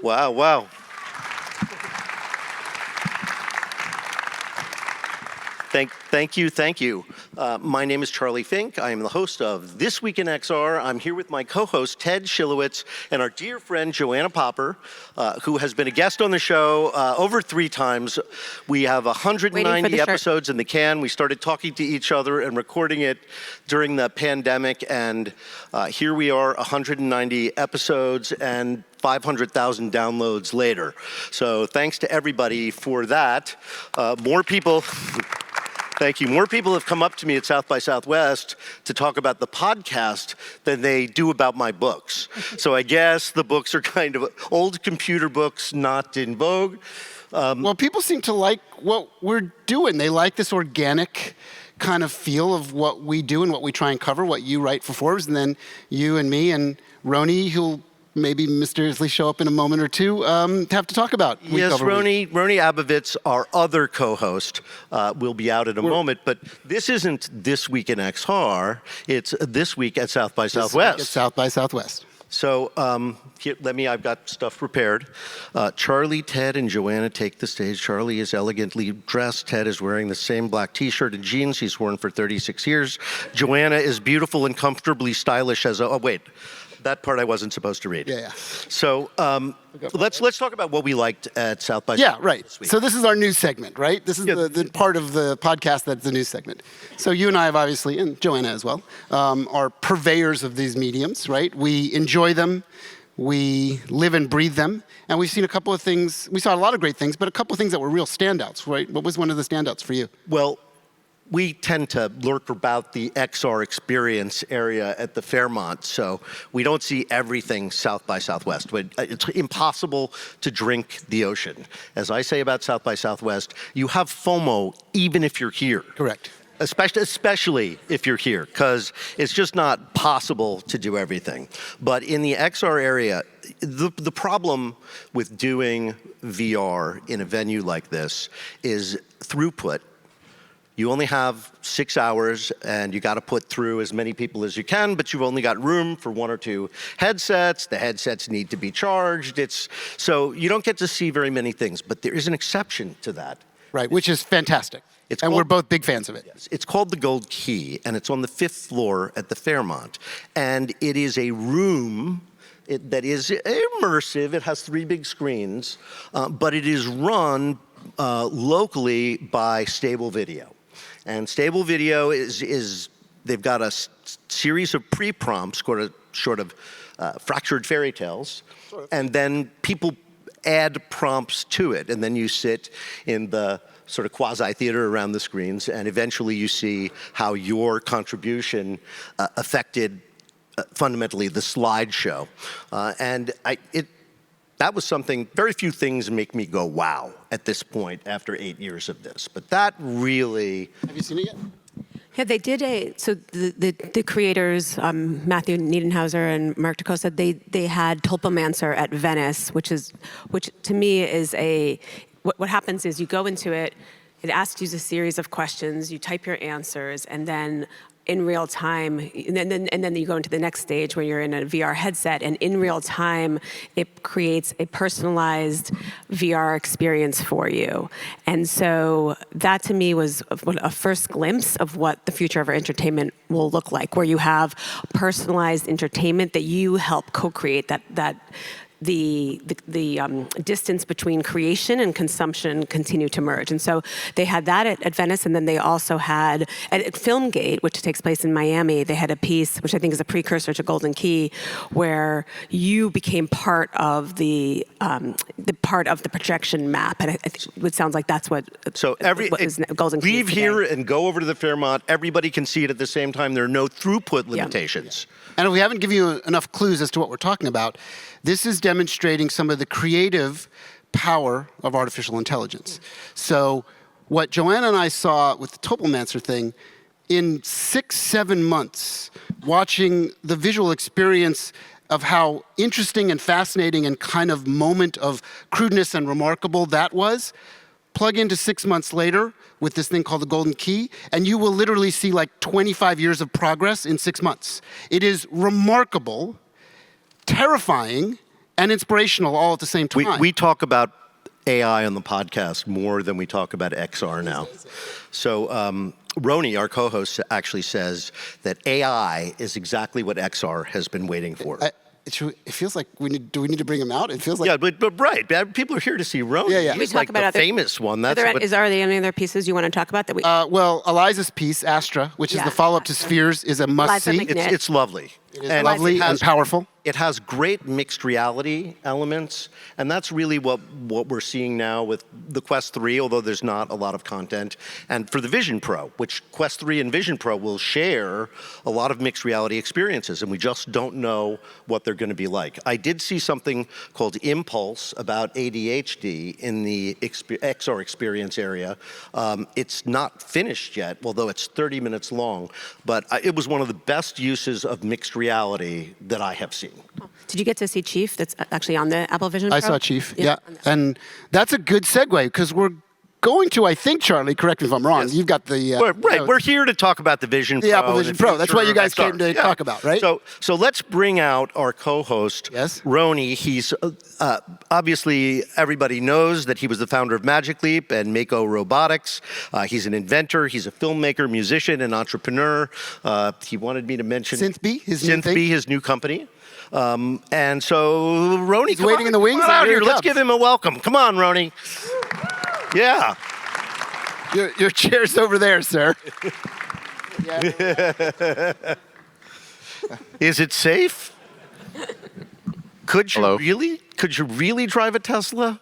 Wow, wow. Thank you. My name is Charlie Fink. I am the host of This Week in XR. I'm here with my co-host, Ted Schilowitz, and our dear friend, Joanna Popper, who has been a guest on the show over 3 times. We have 190 episodes in the can. We started talking to each other and recording it during the pandemic, and here we are, 190 episodes and 500,000 downloads later. So thanks to everybody for that. More people... Thank you. More people have come up to me at South by Southwest to talk about the podcast than they do about my books. So I guess the books are kind of old computer books, not in vogue. Well, people seem to like what we're doing. They like this organic kind of feel of what we do and what we try and cover, what you write for Forbes, and then you and me and Roni, who'll maybe mysteriously show up in a moment or two, have to talk about. Yes, Roni Abovitz, our other co-host, will be out in a moment, but this isn't This Week in XR, it's This Week at South by Southwest. At South by Southwest. So here, I've got stuff prepared. Charlie, Ted, and Joanna take the stage. Charlie is elegantly dressed. Ted is wearing the same black t-shirt and jeans he's worn for 36 years. Joanna is beautiful and comfortably stylish as a, oh wait. That part I wasn't supposed to read. Yeah. So let's talk about what we liked at South by Southwest. Yeah, right. So this is our news segment, right? This is the part of the podcast that's the news segment. So you and I have obviously, and Joanna as well, are purveyors of these mediums, right? We enjoy them, we live and breathe them, and we've seen a couple of things. We saw a lot of great things, but a couple of things that were real standouts, right? What was one of the standouts for you? Well, we tend to lurk about the XR experience area at the Fairmont, so we don't see everything South by Southwest. It's impossible to drink the ocean. As I say about South by Southwest, you have FOMO even if you're here. Correct. Especially if you're here, because it's just not possible to do everything. But in the XR area, the problem with doing VR in a venue like this is throughput. You only have 6 hours and you got to put through as many people as you can, but you've only got room for 1 or 2 headsets. The headsets need to be charged. So you don't get to see very many things, but there is an exception to that. Right, which is fantastic. We're both big fans of it. Yes, it's called the Gold Key, and it's on the 5th floor at the Fairmont. And it is a room that is immersive. It has 3 big screens, but it is run locally by Stable Video. And Stable Video they've got a series of pre-prompts, sort of fractured fairy tales, and then people add prompts to it, and then you sit in the sort of quasi-theater around the screens, and eventually you see how your contribution affected fundamentally the slideshow. That was something, very few things make me go, wow, at this point after 8 years of this. But that really... Have you seen it yet? Yeah, they did so the creators, Matthew Niedenhauser and Mark DeCosta, they had Tulpomancer at Venice, which to me is what happens is you go into it, it asks you a series of questions, you type your answers, and then in real time, and then you go into the next stage where you're in a VR headset, and in real time, it creates a personalized VR experience for you. And so that to me was a first glimpse of what the future of our entertainment will look like, where you have personalized entertainment that you help co-create, that the distance between creation and consumption continue to merge. And so they had that at Venice, and then they also had at Filmgate, which takes place in Miami, they had a piece, which I think is a precursor to Golden Key, where you became part of the projection map. And it sounds like that's what Golden Key leave here and go over to the Fairmont. Everybody can see it at the same time. There are no throughput limitations. Yeah. And if we haven't given you enough clues as to what we're talking about, this is demonstrating some of the creative power of artificial intelligence. So what Joanna and I saw with the Tulpomancer thing, in 6-7 months, watching the visual experience of how interesting and fascinating and kind of moment of crudeness and remarkable that was, plug into 6 months later with this thing called the Golden Key, and you will literally see like 25 years of progress in 6 months. It is remarkable, terrifying, and inspirational all at the same time. We talk about AI on the podcast more than we talk about XR now. So Roni, our co-host, actually says that AI is exactly what XR has been waiting for. It feels like do we need to bring him out? It feels like but right. People are here to see Roni. Yeah. He's talk like about the famous one. That's are there any other pieces you want to talk about that we? well, Eliza's piece, Astra, which is the follow-up to Spheres, is a must-see. It's lovely. It is lovely and powerful. It has great mixed reality elements, and that's really what we're seeing now with the Quest 3, although there's not a lot of content. And for the Vision Pro, which Quest 3 and Vision Pro will share a lot of mixed reality experiences, and we just don't know what they're going to be like. I did see something called Impulse about ADHD in the XR experience area. It's not finished yet, although it's 30 minutes long, but it was one of the best uses of mixed reality that I have seen. Did you get to see Chief? That's actually on the Apple Vision Pro? I saw Chief, yeah. And that's a good segue, because we're going to, I think, Charlie, correct me if I'm wrong, Yes. You've got the... right, we're here to talk about the Vision Pro. The Apple Vision Pro, that's what you guys came to talk about, right? So let's bring out our co-host, Yes. Roni. He's, obviously, everybody knows that he was the founder of Magic Leap and Mako Robotics. He's an inventor, he's a filmmaker, musician, and entrepreneur. He wanted me to mention... Synthbee, his new company. And so, Roni, he's waiting in the wings. Come on out here. Let's give him a welcome. Come on, Roni. Yeah. Your chair's over there, sir. Is it safe? Could you Hello? really drive a Tesla?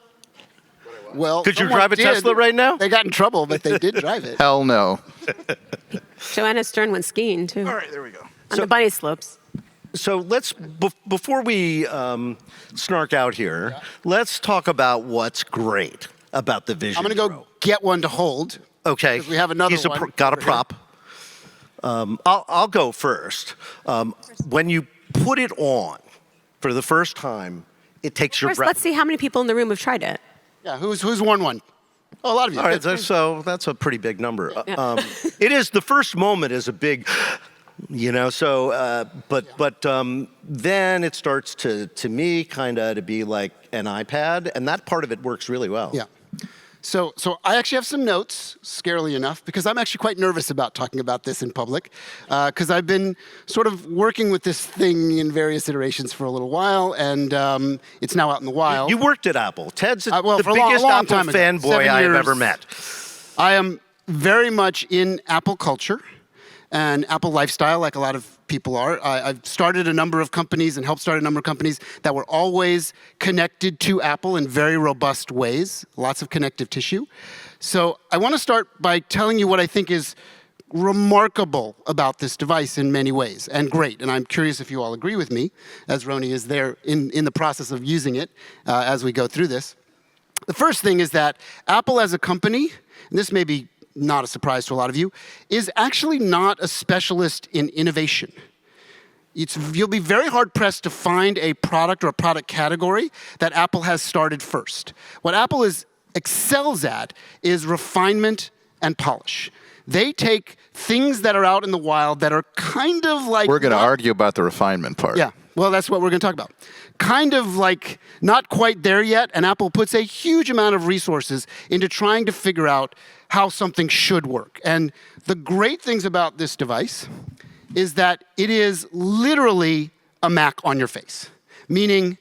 Well, Could you drive a Tesla right now? They got in trouble, but they did drive it. Hell no. Joanna Stern went skiing too. All right, there we go. On the bunny slopes. So let's, before we snark out here, let's talk about what's great about the Vision I'm going to go get one to hold. Okay. Because we have another one. Got a over here. prop. I'll go first. When you put it on for the first time, it takes your First, breath. let's see how many people in the room have tried it. Yeah, who's worn one? Oh, a lot of you. All right, so that's a pretty big number. It is, the first moment is a big, but then it starts to me kind of to be like an iPad, and that part of it works really well. Yeah. So I actually have some notes, scarily enough, because I'm actually quite nervous about talking about this in public, because I've been sort of working with this thing in various iterations for a little while, and it's now out in the wild. You worked at Apple. Ted's the for a biggest long Apple time ago. fanboy 7 I have years. ever met. I am very much in Apple culture and Apple lifestyle, like a lot of people are. I've started a number of companies and helped start a number of companies that were always connected to Apple in very robust ways, lots of connective tissue. So I want to start by telling you what I think is remarkable about this device in many ways, and great. And I'm curious if you all agree with me, as Roni is there in the process of using it as we go through this. The first thing is that Apple as a company, and this may be not a surprise to a lot of you, is actually not a specialist in innovation. You'll be very hard-pressed to find a product or a product category that Apple has started first. What Apple excels at is refinement and polish. They take things that are out in the wild that are kind of like... We're going to argue about the refinement part. Yeah, well, that's what we're going to talk about. Kind of like not quite there yet, and Apple puts a huge amount of resources into trying to figure out how something should work. And the great things about this device is that it is literally a Mac on your face, meaning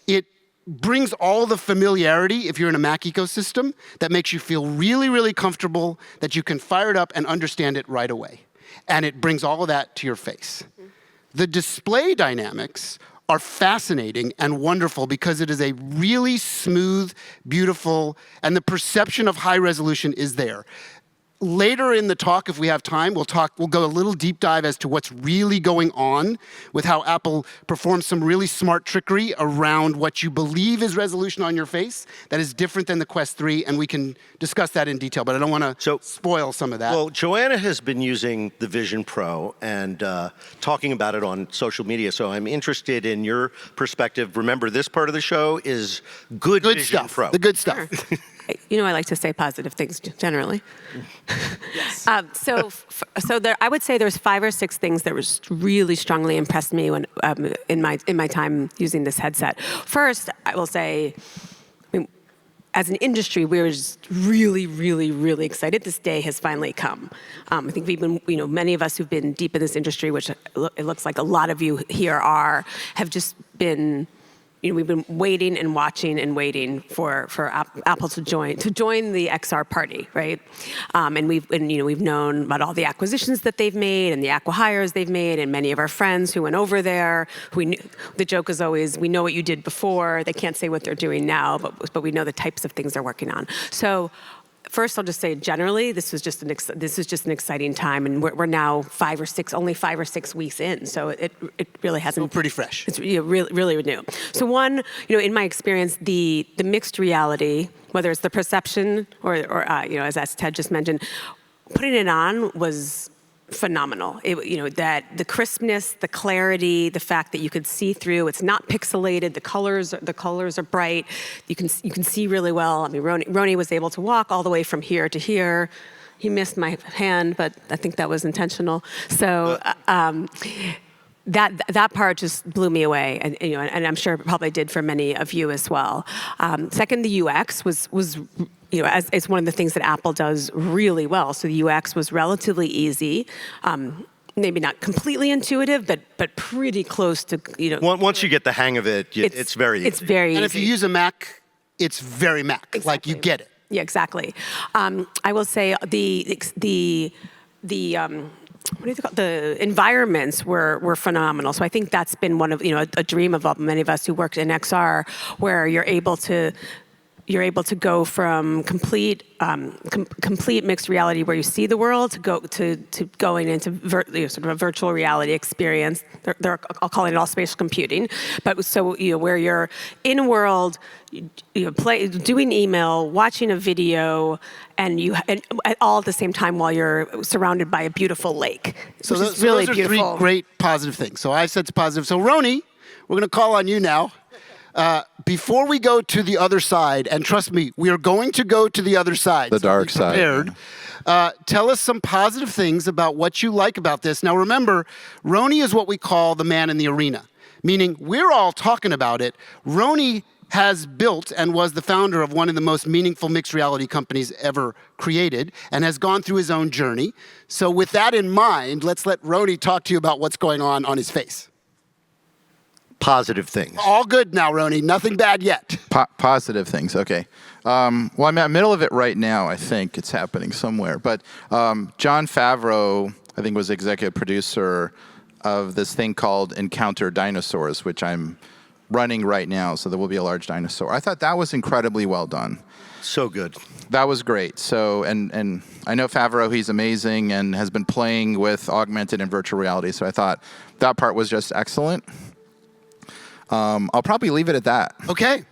it brings all the familiarity, if you're in a Mac ecosystem, that makes you feel really, really comfortable, that you can fire it up and understand it right away. And it brings all of that to your face. The display dynamics are fascinating and wonderful because it is a really smooth, beautiful, and the perception of high resolution is there. Later in the talk, if we have time, we'll go a little deep dive as to what's really going on with how Apple performs some really smart trickery around what you believe is resolution on your face that is different than the Quest 3, and we can discuss that in detail, but I don't want to spoil some of that. Well, Joanna has been using the Vision Pro and talking about it on social media, so I'm interested in your perspective. Remember, this part of the show is good Vision stuff, Pro. the good stuff. I like to say positive things generally. Yes. I would say there's 5 or 6 things that was really strongly impressed me when in my time using this headset. First, I will say, as an industry, we're just really, really, really excited. This day has finally come. I think we've been, many of us who've been deep in this industry, which it looks like a lot of you here have just been, we've been waiting and watching and waiting for Apple to join the XR party, right? And we've known about all the acquisitions that they've made and the acqui-hires they've made, and many of our friends who went over there. The joke is always, we know what you did before. They can't say what they're doing now, but we know the types of things they're working on. So first, I'll just say generally, this is just an exciting time, and we're now only 5 or 6 weeks in, so it really hasn't. Still pretty fresh. It's really new. So one, in my experience, the mixed reality, whether it's the perception or as Ted just mentioned, putting it on was phenomenal. That the crispness, the clarity, the fact that you could see through, it's not pixelated, the colors are bright, you can see really well. I mean, Roni was able to walk all the way from here to here. He missed my hand, but I think that was intentional. So that part just blew me away, and I'm sure it probably did for many of you as well. Second, the UX was as it's one of the things that Apple does really well. So the UX was relatively easy. Maybe not completely intuitive, but pretty close to, Once you get the hang of it, it's very easy. It's very easy. And if you use a Mac, it's very Mac. Exactly. Like, you get it. Yeah, exactly. I will say the environments were phenomenal. So I think that's been one of, a dream of many of us who worked in XR, where you're able to go from complete mixed reality where you see the world to going into sort of a virtual reality experience. I'll call it all spatial computing. But so where you're in world, doing email, watching a video, and all at the same time while you're surrounded by a beautiful lake. So which is really those are beautiful. 3 great positive things. So I said it's positive. So Roni, we're going to call on you now. Before we go to the other side, and trust me, we are going to go to the other side. The dark be prepared. side. Tell us some positive things about what you like about this. Now remember, Roni is what we call the man in the arena, meaning we're all talking about it. Roni has built and was the founder of one of the most meaningful mixed reality companies ever created, and has gone through his own journey. So with that in mind, let's let Roni talk to you about what's going on his face. Positive things. All good now, Roni. Nothing bad yet. Positive things, okay. Well, I'm in the middle of it right now, I think. It's happening somewhere. But Jon Favreau, I think, was executive producer of this thing called Encounter Dinosaurs, which I'm running right now, so there will be a large dinosaur. I thought that was incredibly well done. So good. That was great. So, and I know Favreau, he's amazing and has been playing with augmented and virtual reality, so I thought that part was just excellent. I'll probably leave it at that. Okay.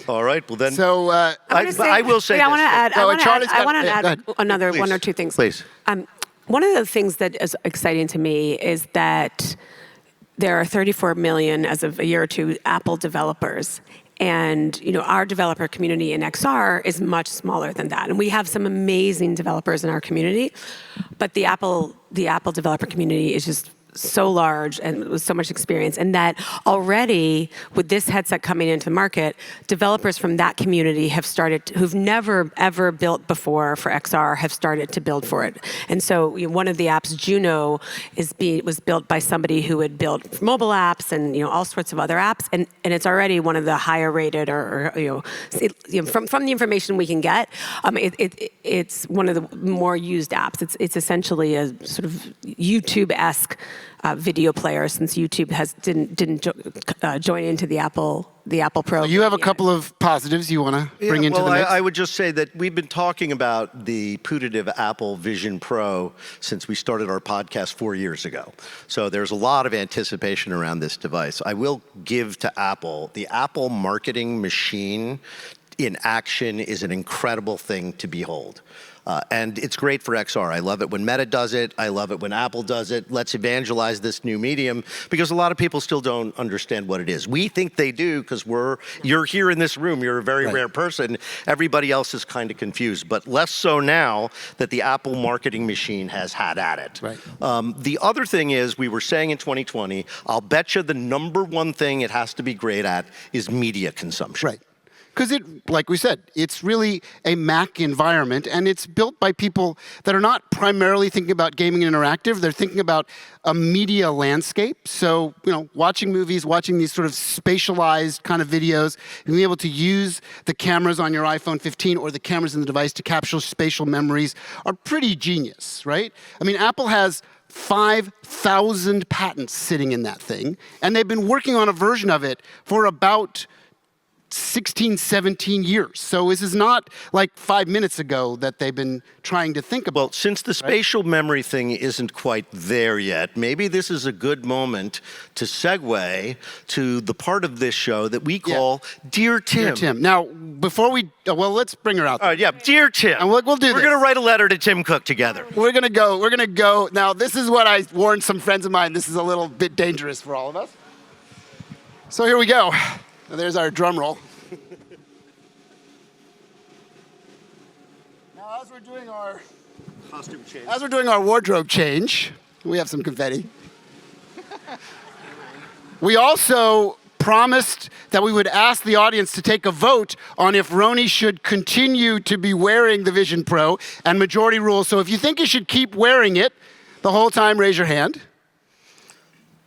All right. Well, then. So I will say I this. want to add. I want to add another Please. 1 or 2 things. Please. One of the things that is exciting to me is that there are 34 million, as of a year or two, Apple developers. And our developer community in XR is much smaller than that. And we have some amazing developers in our community, but the Apple developer community is just so large and with so much experience, and that already with this headset coming into the market, developers from that community have started, who've never ever built before for XR, have started to build for it. And so one of the apps, Juno, was built by somebody who had built mobile apps and all sorts of other apps, and it's already one of the higher rated from the information we can get, it's one of the more used apps. It's essentially a sort of YouTube-esque video player, since YouTube didn't join into the Apple Pro. You have a couple of positives you want to bring into the mix? I would just say that we've been talking about the putative Apple Vision Pro since we started our podcast 4 years ago. So there's a lot of anticipation around this device. I will give to Apple, the Apple marketing machine in action is an incredible thing to behold. And it's great for XR. I love it when Meta does it. I love it when Apple does it. Let's evangelize this new medium because a lot of people still don't understand what it is. We think they do because you're here in this room. You're a very rare person. Everybody else is kind of confused, but less so now that the Apple marketing machine has had at it. Right. The other thing is, we were saying in 2020, I'll bet you the number one thing it has to be great at is media consumption. Right. Because like we said, it's really a Mac environment, and it's built by people that are not primarily thinking about gaming and interactive. They're thinking about a media landscape. So, watching movies, watching these sort of spatialized kind of videos, and being able to use the cameras on your iPhone 15 or the cameras in the device to capture spatial memories are pretty genius, right? I mean, Apple has 5,000 patents sitting in that thing, and they've been working on a version of it for about 16, 17 years. So this is not like 5 minutes ago that they've been trying to think about. Well, since the spatial memory thing isn't quite there yet, maybe this is a good moment to segue to the part of this show that we call Dear Tim. Dear Tim. Now, before let's bring her out there. All right, yeah, Dear Tim. And we'll do this. We're going to write a letter to Tim Cook together. We're gonna go. Now, this is what I warned some friends of mine. This is a little bit dangerous for all of us. So here we go. Now, there's our drum roll. Now, as we're doing our Costume change. As we're doing our wardrobe change, we have some confetti. We also promised that we would ask the audience to take a vote on if Roni should continue to be wearing the Vision Pro, and majority rules. So if you think you should keep wearing it the whole time, raise your hand.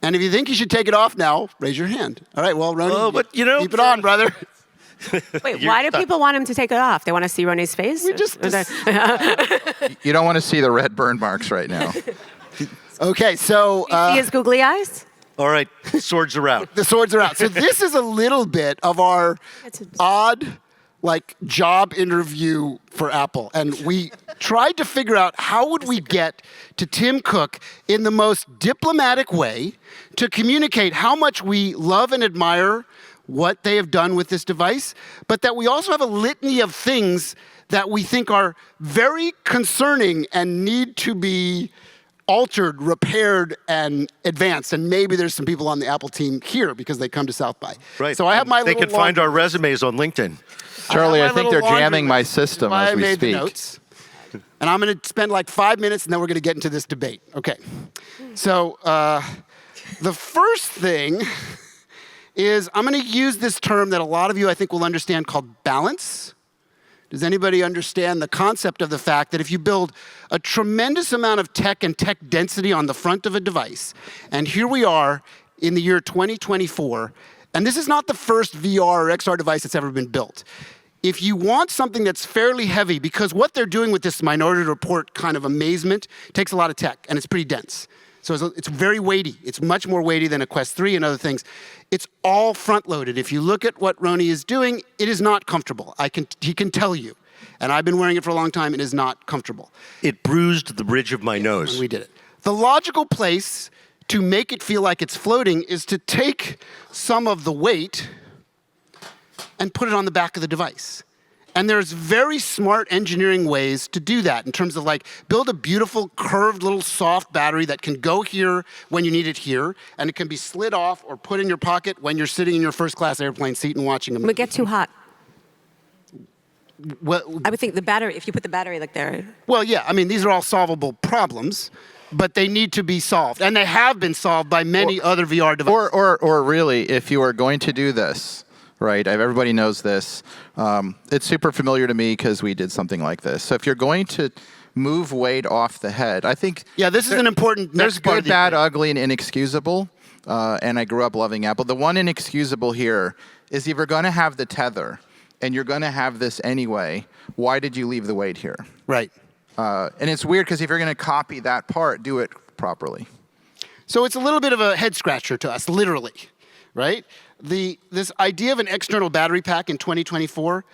And if you think you should take it off now, raise your hand. All right, well, Roni, but keep it on, brother. Wait, why do people want him to take it off? They want to see Roni's face? You don't want to see the red burn marks right now. Okay, so See his googly eyes? All right, swords are out. the swords are out. So this is a little bit of our odd, job interview for Apple. And we tried to figure out how would we get to Tim Cook in the most diplomatic way to communicate how much we love and admire what they have done with this device, but that we also have a litany of things that we think are very concerning and need to be altered, repaired, and advanced. And maybe there's some people on the Apple team here because they come to South by. Right. So I have my They little can find our resumes on LinkedIn. Charlie, I have my think they're little jamming laundry my list. system I as we made the speak. notes. And I'm going to spend 5 minutes, and then we're going to get into this debate. Okay. So the first thing is I'm going to use this term that a lot of you, I think, will understand called balance. Does anybody understand the concept of the fact that if you build a tremendous amount of tech and tech density on the front of a device, and here we are in the year 2024, and this is not the first VR or XR device that's ever been built. If you want something that's fairly heavy, because what they're doing with this Minority Report kind of amazement takes a lot of tech, and it's pretty dense. So it's very weighty. It's much more weighty than a Quest 3 and other things. It's all front-loaded. If you look at what Roni is doing, it is not comfortable. He can tell you. And I've been wearing it for a long time. It is not comfortable. It bruised the bridge of my nose. And we did it. The logical place to make it feel like it's floating is to take some of the weight and put it on the back of the device. And there's very smart engineering ways to do that in terms of build a beautiful curved little soft battery that can go here when you need it here, and it can be slid off or put in your pocket when you're sitting in your first class airplane seat and watching a movie. It would get too hot. Well, I would think the battery, if you put the battery there. well, yeah, I mean, these are all solvable problems, but they need to be solved. And they have been solved by many other VR devices. Or really, if you are going to do this, right? Everybody knows this. It's super familiar to me because we did something like this. So if you're going to move weight off the head, I think... Yeah, this is an important... There's good, bad, ugly, and inexcusable. And I grew up loving Apple. The one inexcusable here is if you're going to have the tether and you're going to have this anyway, why did you leave the weight here? Right. And it's weird because if you're going to copy that part, do it properly. So it's a little bit of a head scratcher to us, literally, right? This idea of an external battery pack in 2024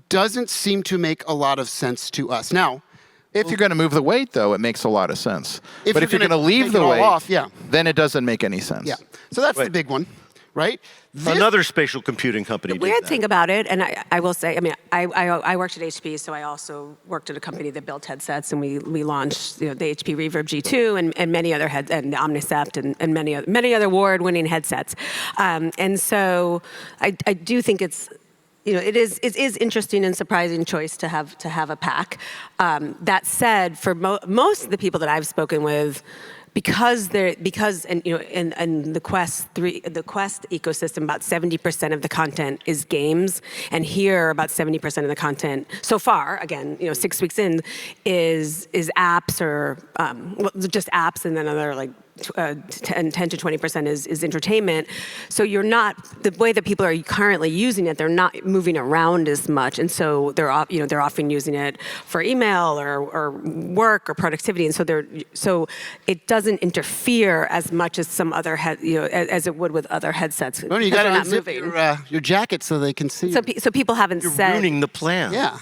doesn't seem to make a lot of sense to us. Now, if you're going to move the weight, though, it makes a lot of sense. But if you're going to leave take the it all weight, off, yeah. then it doesn't make any sense. Yeah. So that's the big one. right? Another spatial computing company. The weird thing about it, and I will say, I mean, I worked at HP, so I also worked at a company that built headsets, and we launched the HP Reverb G2 and many other and Omnicept and many other award-winning headsets. And so I do think it's, it is interesting and surprising choice to have a pack. That said, for most of the people that I've spoken with, because in the Quest ecosystem, about 70% of the content is games, and here about 70% of the content so far, again, 6 weeks in, is apps or just apps, and then another 10 to 20% is entertainment. So you're not, the way that people are currently using it, they're not moving around as much, and so they're often using it for email or work or productivity, and so it doesn't interfere as much as some other as it would with other headsets. Oh, you got to unzip your jacket so they can see. So people haven't You're said ruining the plan. Yeah.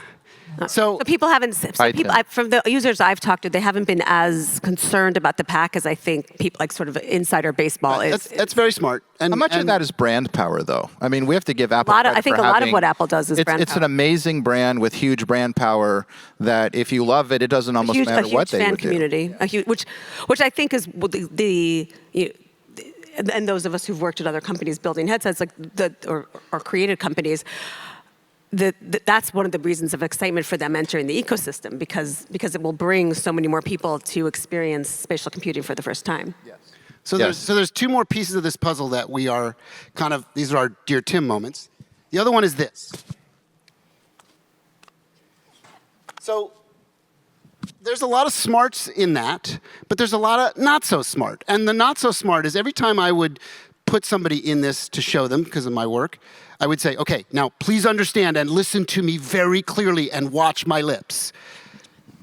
So people haven't. From the users I've talked to, they haven't been as concerned about the pack as I think people sort of insider baseball is. That's very smart. And how much of that is brand power, though? I mean, we have to give Apple. I think a lot of what Apple does is brand power. It's an amazing brand with huge brand power. That if you love it, it doesn't almost matter what they would do. A huge fan community, which I think is and those of us who've worked at other companies building headsets, or created companies. That's one of the reasons of excitement for them entering the ecosystem, because it will bring so many more people to experience spatial computing for the first time. Yes. So there's two more pieces of this puzzle that we are these are our Dear Tim moments. The other one is this. So there's a lot of smarts in that, but there's a lot of not so smart. And the not so smart is every time I would put somebody in this to show them because of my work, I would say, okay, now please understand and listen to me very clearly and watch my lips.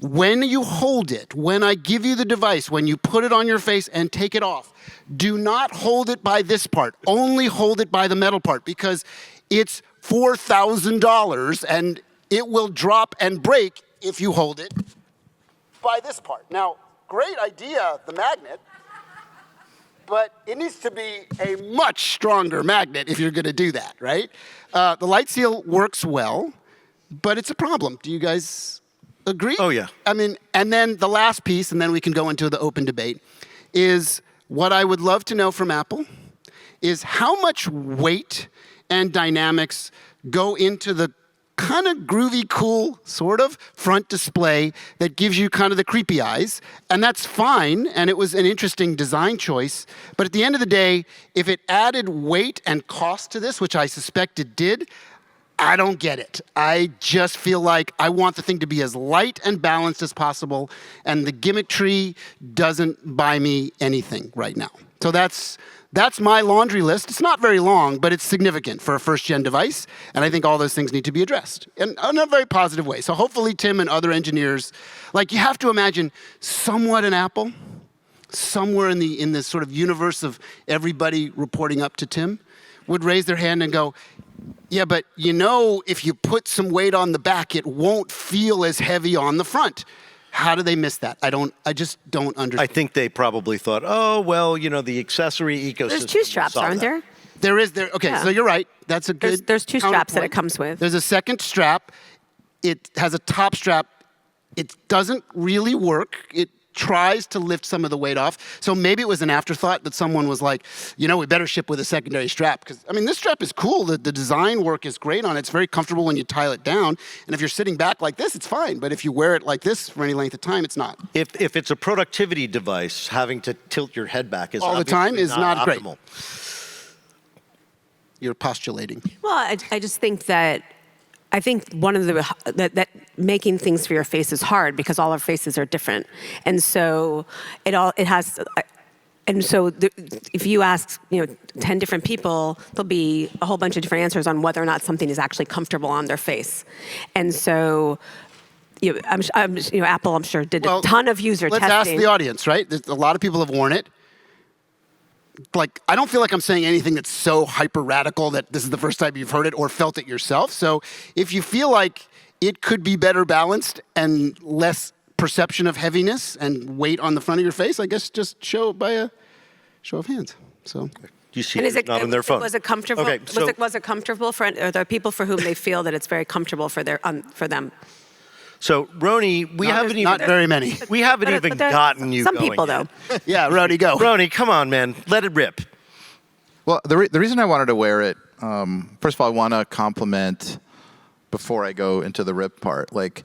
When you hold it, when I give you the device, when you put it on your face and take it off, do not hold it by this part. Only hold it by the metal part, because it's $4,000 and it will drop and break if you hold it by this part. Now, great idea, the magnet. But it needs to be a much stronger magnet if you're going to do that, right? The light seal works well, but it's a problem. Do you guys agree? Oh, yeah. I mean, and then the last piece, and then we can go into the open debate, is what I would love to know from Apple is how much weight and dynamics go into the kind of groovy, cool, sort of front display that gives you kind of the creepy eyes. And that's fine, and it was an interesting design choice. But at the end of the day, if it added weight and cost to this, which I suspect it did, I don't get it. I just feel like I want the thing to be as light and balanced as possible, and the gimmick tree doesn't buy me anything right now. So that's my laundry list. It's not very long, but it's significant for a first-gen device, and I think all those things need to be addressed in a very positive way. So hopefully Tim and other engineers, you have to imagine somewhat an Apple, somewhere in this sort of universe of everybody reporting up to Tim, would raise their hand and go, yeah, but if you put some weight on the back, it won't feel as heavy on the front. How do they miss that? I just don't understand. I think they probably thought, oh, well, the accessory ecosystem. There's two straps, aren't there? There is. Okay, Yeah. So you're right. That's a good There's two straps that counterpoint. it comes with. There's a second strap. It has a top strap. It doesn't really work. It tries to lift some of the weight off. So maybe it was an afterthought that someone was like, we better ship with a secondary strap. Because, this strap is cool. The design work is great on it. It's very comfortable when you tie it down. And if you're sitting back like this, it's fine. But if you wear it like this for any length of time, it's not. If it's a productivity device, having to tilt your head back is all the time is not great. optimal. You're postulating. Well, I just think that one of that making things for your face is hard because all our faces are different, and so if you ask 10 different people, there'll be a whole bunch of different answers on whether or not something is actually comfortable on their face, and so. Apple, I'm sure, did a ton of user testing. Let's ask the audience, right? A lot of people have worn it. I don't feel like I'm saying anything that's so hyper radical that this is the first time you've heard it or felt it yourself. So if you feel like it could be better balanced and less perception of heaviness and weight on the front of your face, I guess just show it by a show of hands. So You see, And is it it not on their phone. Was it comfortable? Okay, so was it comfortable for? Are there people for whom they feel that it's very comfortable for them? so Roni, we haven't even Not very many. we haven't But even there are gotten you some going people yet. though. Yeah, Rowdy, go. Roni, come on, man, let it rip. Well, the reason I wanted to wear it, first of all, I want to compliment before I go into the rip part. Like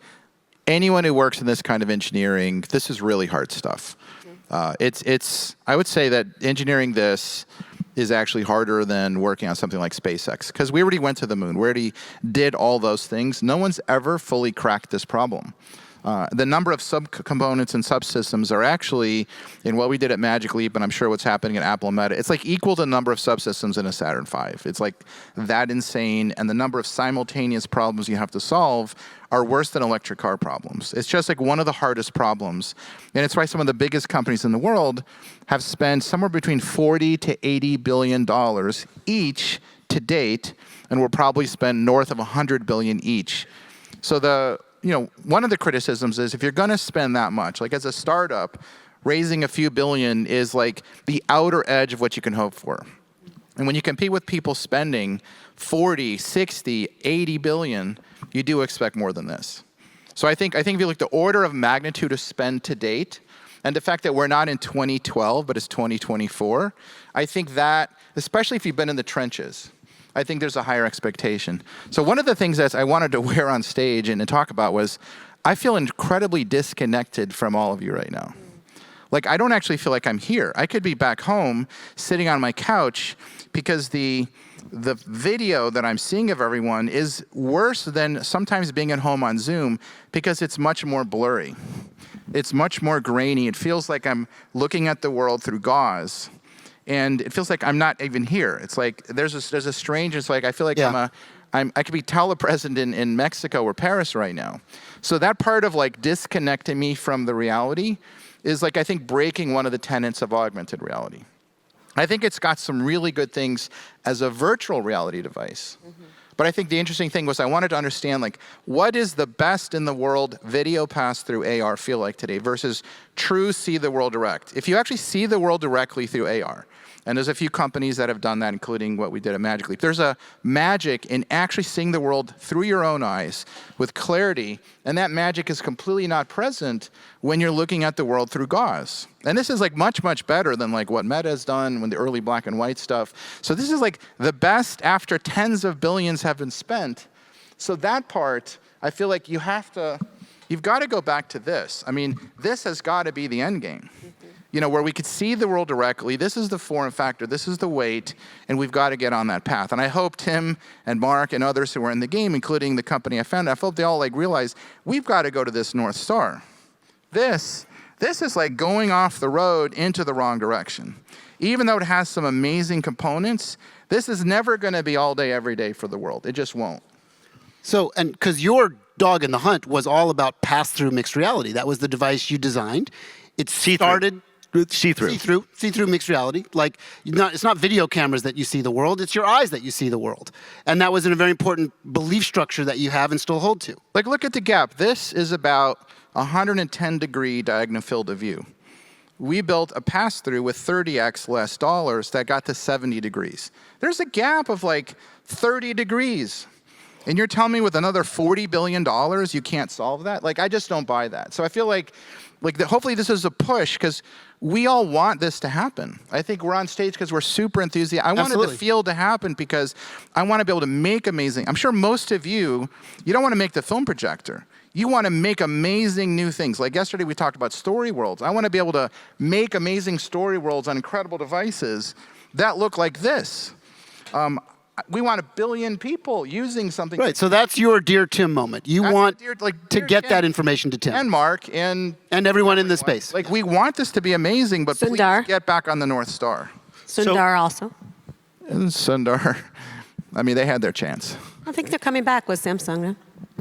anyone who works in this kind of engineering, this is really hard stuff. It's. I would say that engineering this is actually harder than working on something like SpaceX because we already went to the moon. We already did all those things. No one's ever fully cracked this problem. The number of subcomponents and subsystems are actually, in what we did at Magic Leap, and I'm sure what's happening at Apple and Meta, it's like equal to the number of subsystems in a Saturn V. It's like that insane, and the number of simultaneous problems you have to solve are worse than electric car problems. It's just like one of the hardest problems, and it's why some of the biggest companies in the world have spent somewhere between $40 to $80 billion each to date, and will probably spend north of $100 billion each. So one of the criticisms is if you're going to spend that much, like as a startup, raising a few billion is like the outer edge of what you can hope for. And when you compete with people spending 40, 60, 80 billion, you do expect more than this. So I think if you look at the order of magnitude of spend to date, and the fact that we're not in 2012, but it's 2024, I think that, especially if you've been in the trenches, I think there's a higher expectation. So one of the things that I wanted to wear on stage and talk about was, I feel incredibly disconnected from all of you right now. Like, I don't actually feel like I'm here. I could be back home sitting on my couch because the video that I'm seeing of everyone is worse than sometimes being at home on Zoom because it's much more blurry. It's much more grainy. It feels like I'm looking at the world through gauze. And it feels like I'm not even here. It's like there's a strange. It's like I feel like I could be telepresent in Mexico or Paris right now. So that part of like disconnecting me from the reality is like I think breaking one of the tenets of augmented reality. I think it's got some really good things as a virtual reality device. Mm-hmm. But I think the interesting thing was I wanted to understand like what is the best in the world video pass through AR feel like today versus true see the world direct. If you actually see the world directly through AR, and there's a few companies that have done that, including what we did at Magic Leap. There's a magic in actually seeing the world through your own eyes with clarity, and that magic is completely not present when you're looking at the world through gauze. And this is like much, much better than like what Meta has done when the early black and white stuff. So this is like the best after tens of billions have been spent. So that part, I feel like you've got to go back to this. I mean, this has got to be the end game. Where we could see the world directly. This is the form factor. This is the weight, and we've got to get on that path. And I hope Tim and Mark and others who are in the game, including the company I founded, I hope they all like realize we've got to go to this North Star. This is like going off the road into the wrong direction. Even though it has some amazing components, this is never going to be all day, every day for the world. It just won't. So, and because your dog in the hunt was all about pass-through mixed reality. That was the device you designed. It started... See-through mixed reality. Like, it's not video cameras that you see the world, it's your eyes that you see the world. And that was a very important belief structure that you have and still hold to. Like, look at the gap. This is about 110-degree diagonal field of view. We built a pass-through with 30x less dollars that got to 70 degrees. There's a gap of like 30 degrees. And you're telling me with another $40 billion you can't solve that? Like, I just don't buy that. So I feel like hopefully this is a push because we all want this to happen. I think we're on stage because we're super enthusiastic. I wanted the field to happen because I want to be able to make amazing. I'm sure most of you don't want to make the film projector. You want to make amazing new things. Like yesterday we talked about story worlds. I want to be able to make amazing story worlds on incredible devices that look like this. We want 1 billion people using something. Right, so that's your Dear Tim moment. You want to get Tim, that information to Tim. And Mark and everyone in the space. Like, we want this to be amazing, but Sundar. Please get back on the North Star. Sundar also. And Sundar, I mean, they had their chance. I think they're coming back with Samsung now.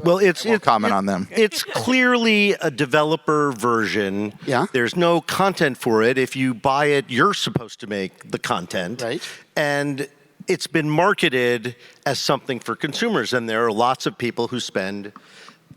Well, We'll comment on them. It's clearly a developer version. Yeah. There's no content for it. If you buy it, you're supposed to make the content. Right. And it's been marketed as something for consumers, and there are lots of people who spend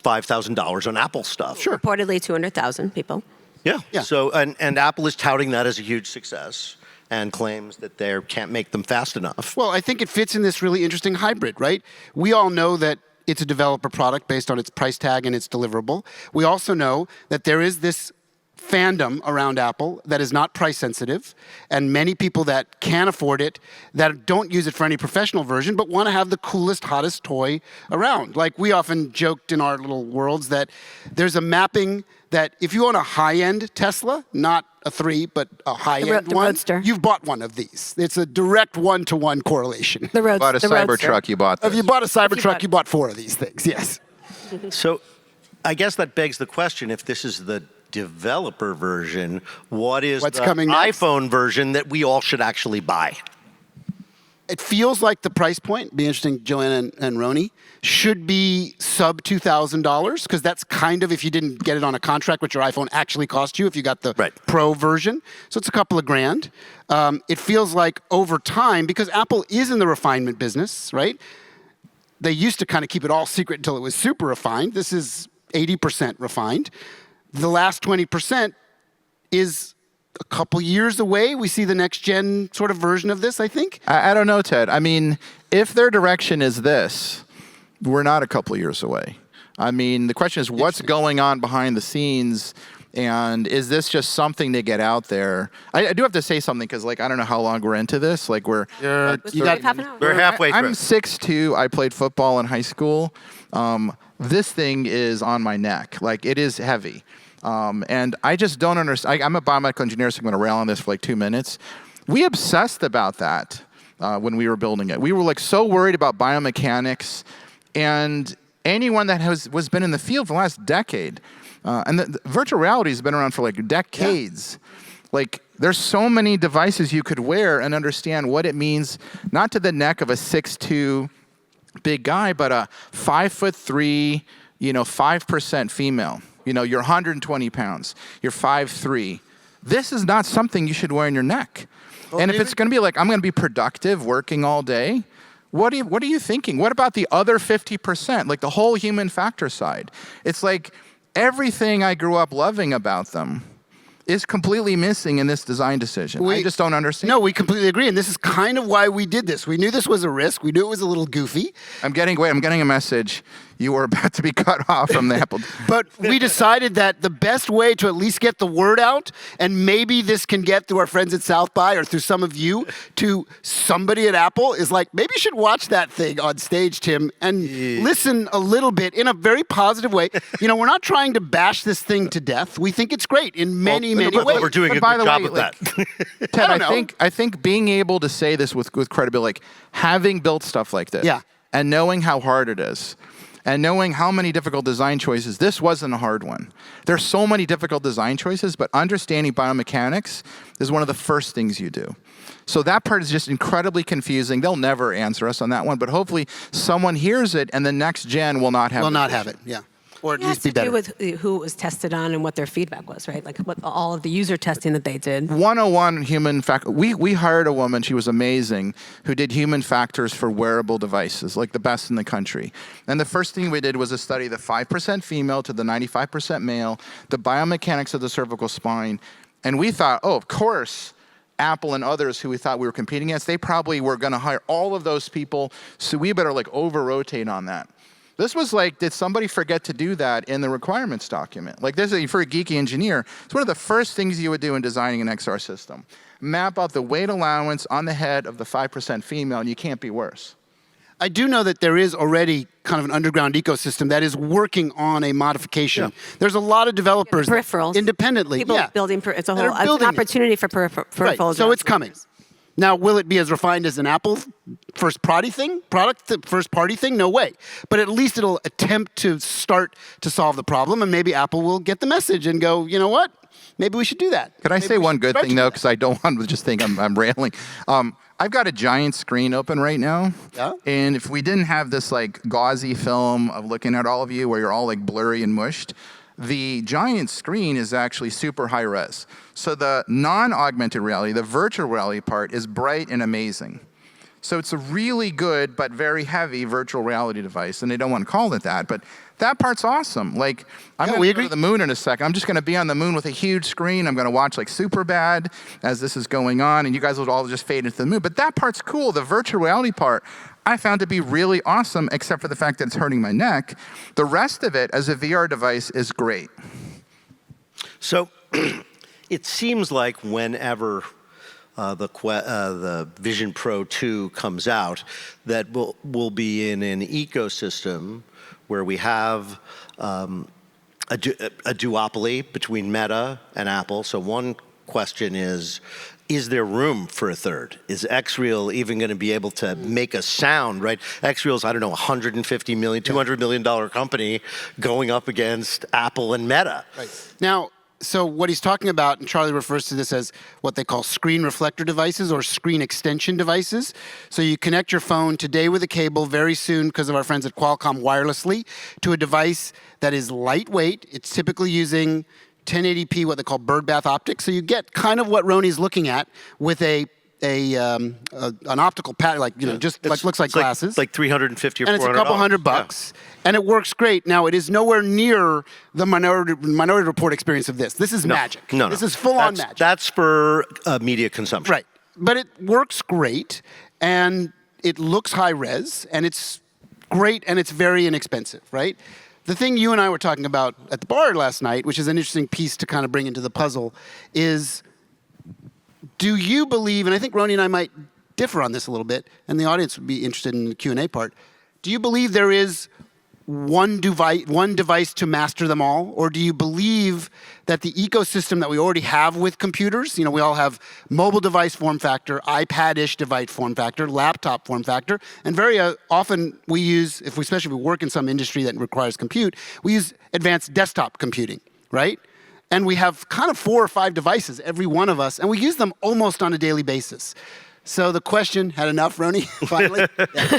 $5,000 on Apple stuff. Reportedly 200,000 people. Yeah. Yeah. So, and Apple is touting that as a huge success. and claims that they can't make them fast enough. Well, I think it fits in this really interesting hybrid, right? We all know that it's a developer product based on its price tag and its deliverable. We also know that there is this fandom around Apple that is not price sensitive, and many people that can afford it that don't use it for any professional version but want to have the coolest, hottest toy around. Like we often joked in our little worlds that there's a mapping that if you own a high-end Tesla, not a 3, but a high-end the one, Roadster. you've bought one of these. It's a direct one-to-one correlation. The road, Bought a the Roadster. Cybertruck, you bought this. If you bought a Cybertruck, bought- you bought 4 of these things, yes. So I guess that begs the question, if this is the developer version, what's the coming next? iPhone version that we all should actually buy? It feels like the price point, be interesting, Joanna and Roni, should be sub $2,000, because that's kind of if you didn't get it on a contract, which your iPhone actually cost you if you got the Right. Pro version. So it's a couple of grand. It feels like over time, because Apple is in the refinement business, right? They used to kind of keep it all secret until it was super refined. This is 80% refined. The last 20% is a couple years away. We see the next gen sort of version of this, I think. I don't know, Ted. I mean, if their direction is this, we're not a couple of years away. I mean, the question is what's going on behind the scenes, and is this just something to get out there? I do have to say something because, like, I don't know how long we're into this. Like, You got half an hour. We're halfway through. I'm 6'2". I played football in high school. This thing is on my neck. Like, it is heavy. And I just don't understand. I'm a biomedical engineer, so I'm going to rail on this for like 2 minutes. We obsessed about that when we were building it. We were like so worried about biomechanics, and anyone that was been in the field for the last decade, and the virtual reality has been around for like decades. Like, there's so many devices you could wear and understand what it means, not to the neck of a 6'2" big guy, but a 5'3", 5% female. You're 120 pounds. You're 5'3". This is not something you should wear in your neck. Well, and if it's going to be like, I'm going to be productive working all day, what are you thinking? What about the other 50%, like the whole human factor side? It's like everything I grew up loving about them is completely missing in this design decision. I just don't understand. No, we completely agree, and this is kind of why we did this. We knew this was a risk. We knew it was a little goofy. I'm getting a message. You were about to be cut off from the Apple. But we decided that the best way to at least get the word out, and maybe this can get through our friends at South by or through some of you to somebody at Apple, is like, maybe you should watch that thing on stage, Tim, and listen a little bit in a very positive way. We're not trying to bash this thing to death. We think it's great in many ways. We're doing a By good the job way, with that. Ted, don't know. I think being able to say this with credibility, like having built stuff like this, Yeah. and knowing how hard it is, and knowing how many difficult design choices, this wasn't a hard one. There's so many difficult design choices, but understanding biomechanics is one of the first things you do. So that part is just incredibly confusing. They'll never answer us on that one, but hopefully someone hears it and the next gen will not have Will this not issue. have it, yeah. Or at It has least be to do better. with who it was tested on and what their feedback was, right? Like what all of the user testing that they did. 101 human factor. We hired a woman, she was amazing, who did human factors for wearable devices, like the best in the country. And the first thing we did was to study the 5% female to the 95% male, the biomechanics of the cervical spine. And we thought, oh, of course, Apple and others who we thought we were competing against, they probably were going to hire all of those people, so we better like over-rotate on that. This was like, did somebody forget to do that in the requirements document? Like this is, for a geeky engineer, it's one of the first things you would do in designing an XR system. Map out the weight allowance on the head of the 5% female, and you can't be worse. I do know that there is already kind of an underground ecosystem that is working on a modification. Yeah. There's a lot of developers Peripherals. independently. People yeah. building, it's a that are whole, it's an building it. opportunity for peripherals. Right. So it's coming. Now, will it be as refined as an Apple first party thing? First party thing? No way. But at least it'll attempt to start to solve the problem, and maybe Apple will get the message and go, you know what? Maybe we should do that. Could I Maybe say we one should good start thing, to though, do because I don't want to just think I'm railing. I've got a giant screen open right now. Yeah? And if we didn't have this like gauzy film of looking at all of you where you're all like blurry and mushed, the giant screen is actually super high res. So the non-augmented reality, the virtual reality part is bright and amazing. So it's a really good but very heavy virtual reality device, and they don't want to call it that, but that part's awesome. Like, I'm going to go to the moon in a second. I'm just going to be on the moon with a huge screen. I'm going to watch like Superbad as this is going on, and you guys will all just fade into the moon. But that part's cool. The virtual reality part, I found to be really awesome, except for the fact that it's hurting my neck. The rest of it as a VR device is great. So it seems like whenever the Vision Pro 2 comes out, that we'll be in an ecosystem where we have a duopoly between Meta and Apple. So one question is there room for a third? Is XReal even going to be able to make a sound, right? XReal's, I don't know, $150 million, $200 million company going up against Apple and Meta. Right. Now, so what he's talking about, and Charlie refers to this as what they call screen reflector devices or screen extension devices. So you connect your phone today with a cable, very soon, because of our friends at Qualcomm, wirelessly, to a device that is lightweight. It's typically using 1080p, what they call birdbath optics. So you get kind of what Roni's looking at with an optical pattern, like, just like looks like glasses. Like 350 or 400. And it's a couple $100. Yeah. And it works great. Now, it is nowhere near the Minority Report experience of this. This is magic. No. This is full-on magic. That's for media consumption. Right. But it works great, and it looks high-res, and it's great, and it's very inexpensive, right? The thing you and I were talking about at the bar last night, which is an interesting piece to kind of bring into the puzzle, is do you believe, and I think Roni and I might differ on this a little bit, and the audience would be interested in the Q&A part, do you believe there is one device to master them all? Or do you believe that the ecosystem that we already have with computers, we all have mobile device form factor, iPad-ish device form factor, laptop form factor, and very often we use, especially if we work in some industry that requires compute, we use advanced desktop computing, right? And we have kind of 4 or 5 devices, every one of us, and we use them almost on a daily basis. So the question, had enough, Roni, finally? Yeah.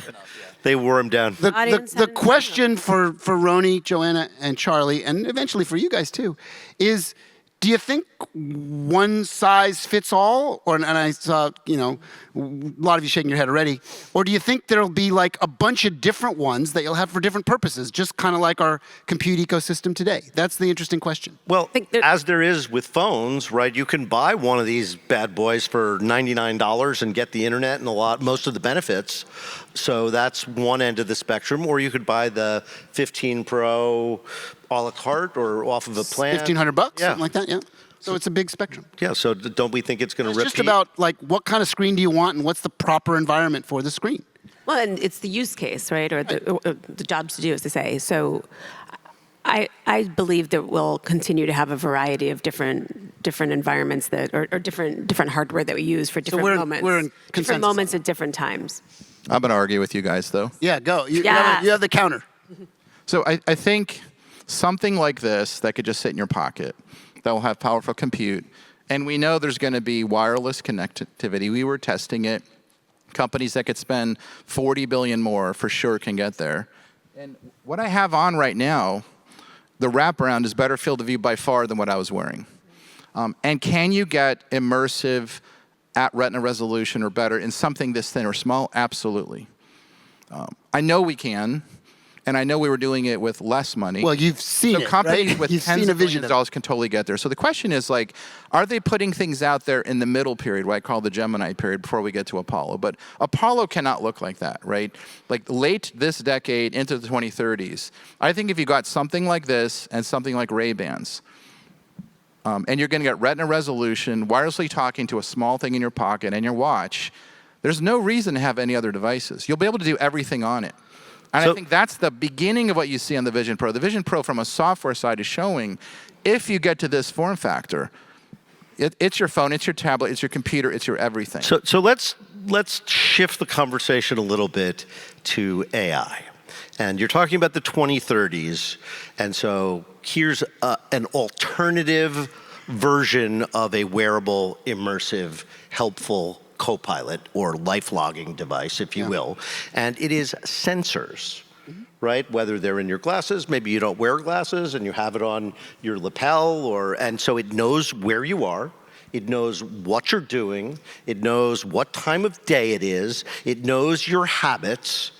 They wore him down. The question for Roni, Joanna, and Charlie, and eventually for you guys too, is do you think one size fits all? And I saw, a lot of you shaking your head already. Or do you think there'll be like a bunch of different ones that you'll have for different purposes, just kind of like our compute ecosystem today? That's the interesting question. Well, as there is with phones, right, you can buy one of these bad boys for $99 and get the internet and most of the benefits. So that's one end of the spectrum. Or you could buy the 15 Pro a la carte or off of a plan. $1,500, something like that, yeah. So it's a big spectrum. Yeah, so don't we think it's going to repeat? It's just about like what kind of screen do you want and what's the proper environment for the screen? Well, and it's the use case, right? Or the jobs to do, as they say. So I believe that we'll continue to have a variety of different environments that or different hardware that we use for different moments. We're in different moments at different times. I'm going to argue with you guys, though. Yeah, go. You have the counter. So I think something like this that could just sit in your pocket, that will have powerful compute, and we know there's going to be wireless connectivity. We were testing it. Companies that could spend $40 billion more for sure can get there. And what I have on right now, the wraparound is better field of view by far than what I was wearing. And can you get immersive at retina resolution or better in something this thin or small? Absolutely. I know we can. And I know we were doing it with less money. Well, you've seen it, right? So companies with You've tens seen a of vision millions of dollars can totally get there. So the question is, like, are they putting things out there in the middle period, what I call the Gemini period, before we get to Apollo? But Apollo cannot look like that, right? Like late this decade into the 2030s. I think if you got something like this and something like Ray-Bans, and you're going to get retina resolution, wirelessly talking to a small thing in your pocket and your watch, there's no reason to have any other devices. You'll be able to do everything on it. And I think that's the beginning of what you see on the Vision Pro. The Vision Pro from a software side is showing if you get to this form factor, it's your phone, it's your tablet, it's your computer, it's your everything. So let's shift the conversation a little bit to AI. And you're talking about the 2030s. And so here's an alternative version of a wearable, immersive, helpful co-pilot or life logging device, if you will. And it is sensors, right? Whether they're in your glasses, maybe you don't wear glasses and you have it on your lapel, and so it knows where you are. It knows what you're doing. It knows what time of day it is. It knows your habits.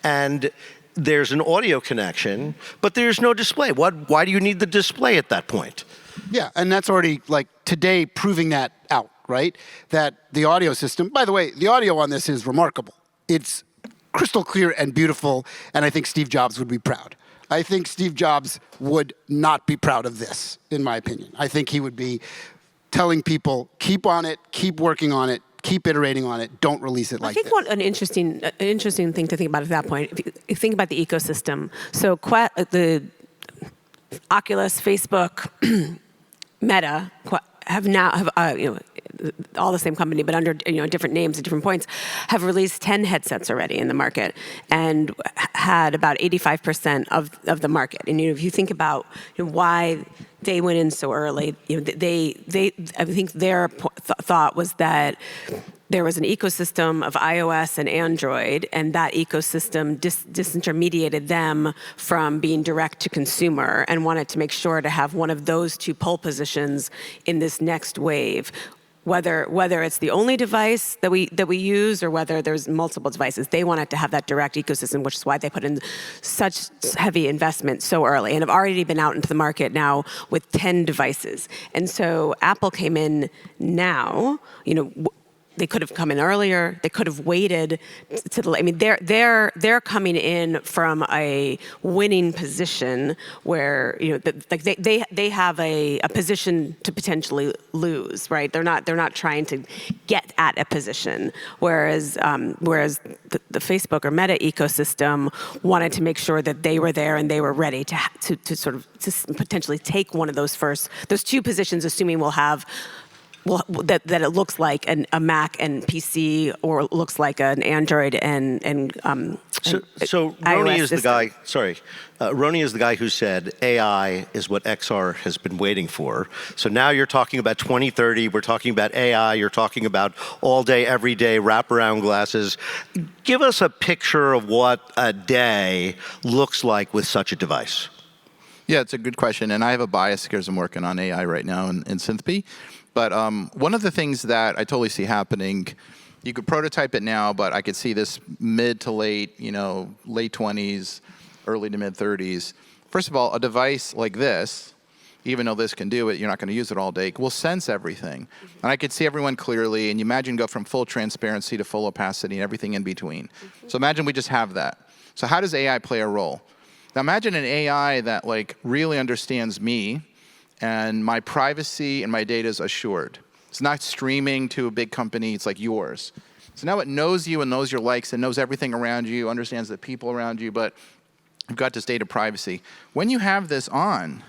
And there's an audio connection, but there's no display. Why do you need the display at that point? Yeah, and that's already, like, today proving that out, right? That the audio system, by the way, the audio on this is remarkable. It's crystal clear and beautiful, and I think Steve Jobs would be proud. I think Steve Jobs would not be proud of this, in my opinion. I think he would be telling people, keep on it, keep working on it, keep iterating on it, don't release it like this. I think an interesting thing to think about at that point, if you think about the ecosystem, so the Oculus, Facebook, Meta have all the same company, but under different names at different points, have released 10 headsets already in the market and had about 85% of the market. And if you think about why they went in so early, I think their thought was that there was an ecosystem of iOS and Android, and that ecosystem disintermediated them from being direct to consumer, and wanted to make sure to have one of those two pole positions in this next wave. Whether it's the only device that we use or whether there's multiple devices, they wanted to have that direct ecosystem, which is why they put in such heavy investment so early and have already been out into the market now with 10 devices. And so Apple came in now, they could have come in earlier. They could have waited to the. I mean, they're coming in from a winning position where they have a position to potentially lose, right? They're not trying to get at a position, whereas the Facebook or Meta ecosystem wanted to make sure that they were there and they were ready to potentially take one of those two positions, assuming we'll have. Well, that it looks like a Mac and PC, or looks like an Android and so Roni is the guy. Sorry, Roni is the guy who said AI is what XR has been waiting for. So now you're talking about 2030. We're talking about AI. You're talking about all day, every day wraparound glasses. Give us a picture of what a day looks like with such a device. Yeah, it's a good question, and I have a bias because I'm working on AI right now in SynthP. But one of the things that I totally see happening, you could prototype it now, but I could see this mid to late, late 20s, early to mid 30s. First of all, a device like this, even though this can do it, you're not going to use it all day, will sense everything. And I could see everyone clearly, and you imagine go from full transparency to full opacity and everything in between. So imagine we just have that. So how does AI play a role? Now imagine an AI that really understands me, and my privacy and my data is assured. It's not streaming to a big company, it's like yours. So now it knows you and knows your likes and knows everything around you, understands the people around you, but you've got this data privacy. When you have this on,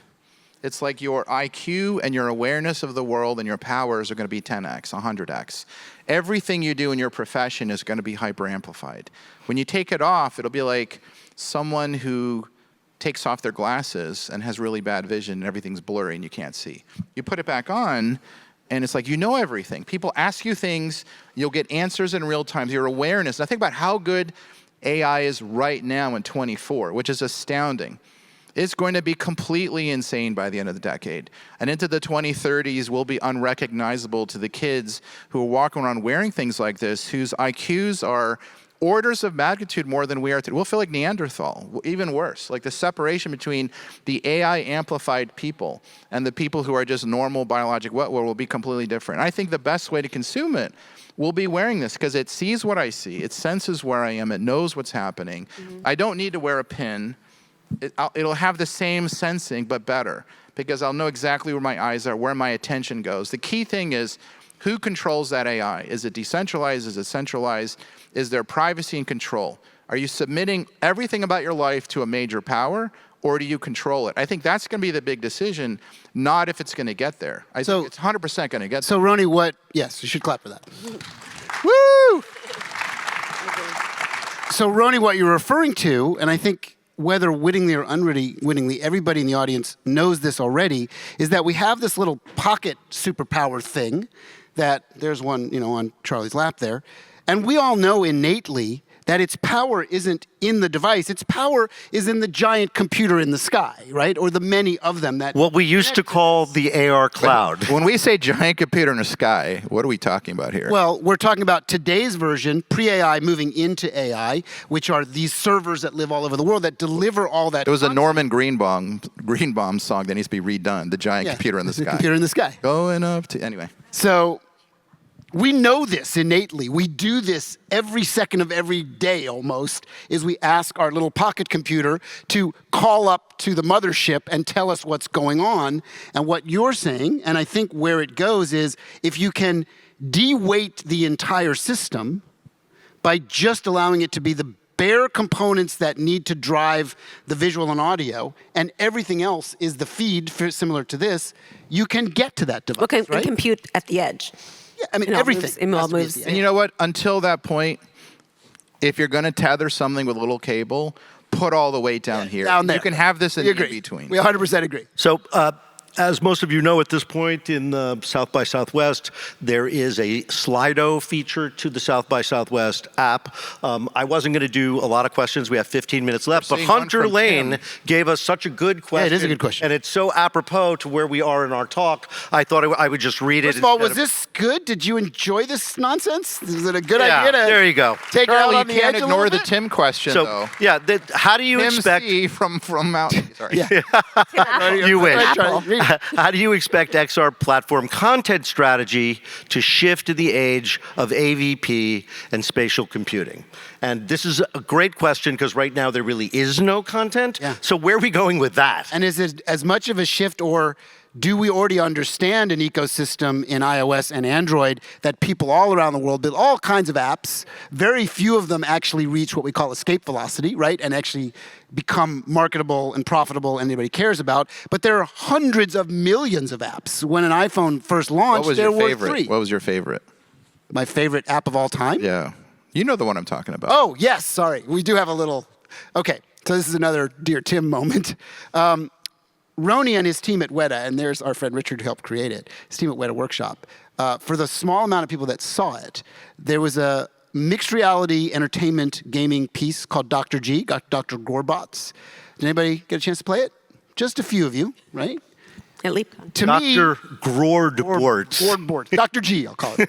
it's like your IQ and your awareness of the world and your powers are going to be 10x, 100x. Everything you do in your profession is going to be hyper amplified. When you take it off, it'll be like someone who takes off their glasses and has really bad vision and everything's blurry and you can't see. You put it back on and it's like everything. People ask you things, you'll get answers in real time. Your awareness. Now think about how good AI is right now in 24, which is astounding. It's going to be completely insane by the end of the decade. And into the 2030s, we'll be unrecognizable to the kids who are walking around wearing things like this, whose IQs are orders of magnitude more than we are today. We'll feel like Neanderthal, even worse. Like the separation between the AI amplified people and the people who are just normal biologic wet world will be completely different. I think the best way to consume it will be wearing this because it sees what I see, it senses where I am, it knows what's happening. I don't need to wear a pin. It'll have the same sensing, but better, because I'll know exactly where my eyes are, where my attention goes. The key thing is, who controls that AI? Is it decentralized? Is it centralized? Is there privacy and control? Are you submitting everything about your life to a major power, or do you control it? I think that's going to be the big decision, not if it's going to get there. I think it's 100% going to get there. So Roni, yes, you should clap for that. Woo! So Roni, what you're referring to, and I think whether wittingly or unwittingly, everybody in the audience knows this already, is that we have this little pocket superpower thing that there's one, on Charlie's lap there. And we all know innately that its power isn't in the device. Its power is in the giant computer in the sky, right? Or the many of them that... What we used to call the AR cloud. When we say giant computer in the sky, what are we talking about here? Well, we're talking about today's version, pre-AI moving into AI, which are these servers that live all over the world that deliver all that It was a content. Norman Greenbaum song that needs to be redone, the giant computer in the The sky. computer in the sky. Going up to, anyway. So we know this innately. We do this every second of every day almost, is we ask our little pocket computer to call up to the mothership and tell us what's going on. And what you're saying, and I think where it goes is, if you can de-weight the entire system by just allowing it to be the bare components that need to drive the visual and audio, and everything else is the feed, similar to this, you can get to that device, Okay, right? and compute at the edge. Yeah, I mean, It all everything. moves- it all has to be at moves. the And end. you know what? Until that point, if you're going to tether something with a little cable, put all the weight down here. Down there. You can have this in We the agree. in-between. We 100% agree. So, as most of you know, at this point in South by Southwest, there is a Slido feature to the South by Southwest app. I wasn't going to do a lot of questions. We have 15 minutes left, but seeing one Hunter from Lane Tim. gave us such a good question. it is a good question. And it's so apropos to where we are in our talk, I thought I would just read it. First of all, instead was this good? Did you enjoy this nonsense? Is it a good Yeah, idea to there you go. take it out Charlie, on you the can't edge a ignore little the bit? Tim question, So, though. yeah, how do you Tim expect... C from Mountain. Sorry. You win. Right, Charlie, read it. How do you expect XR platform content strategy to shift to the age of AVP and spatial computing? And this is a great question because right now there really is no content. Yeah. So where are we going with that? And is it as much of a shift, or do we already understand an ecosystem in iOS and Android that people all around the world build all kinds of apps? Very few of them actually reach what we call escape velocity, right? And actually become marketable and profitable and anybody cares about. But there are hundreds of millions of apps. When an iPhone first launched, What was there your were favorite? 3. What was your favorite? My favorite app of all time? Yeah. You know the one I'm talking about. Oh, yes, sorry. We do have a little... Okay, so this is another Dear Tim moment. Roni and his team at Weta, and there's our friend Richard who helped create it, his team at Weta Workshop, for the small amount of people that saw it, there was a mixed reality entertainment gaming piece called Dr. G, Dr. Gorbots. Did anybody get a chance to play it? Just a few of you, right? At LeapCon. To me, Dr. Gordborts. Gordborts. Dr. G, I'll call it.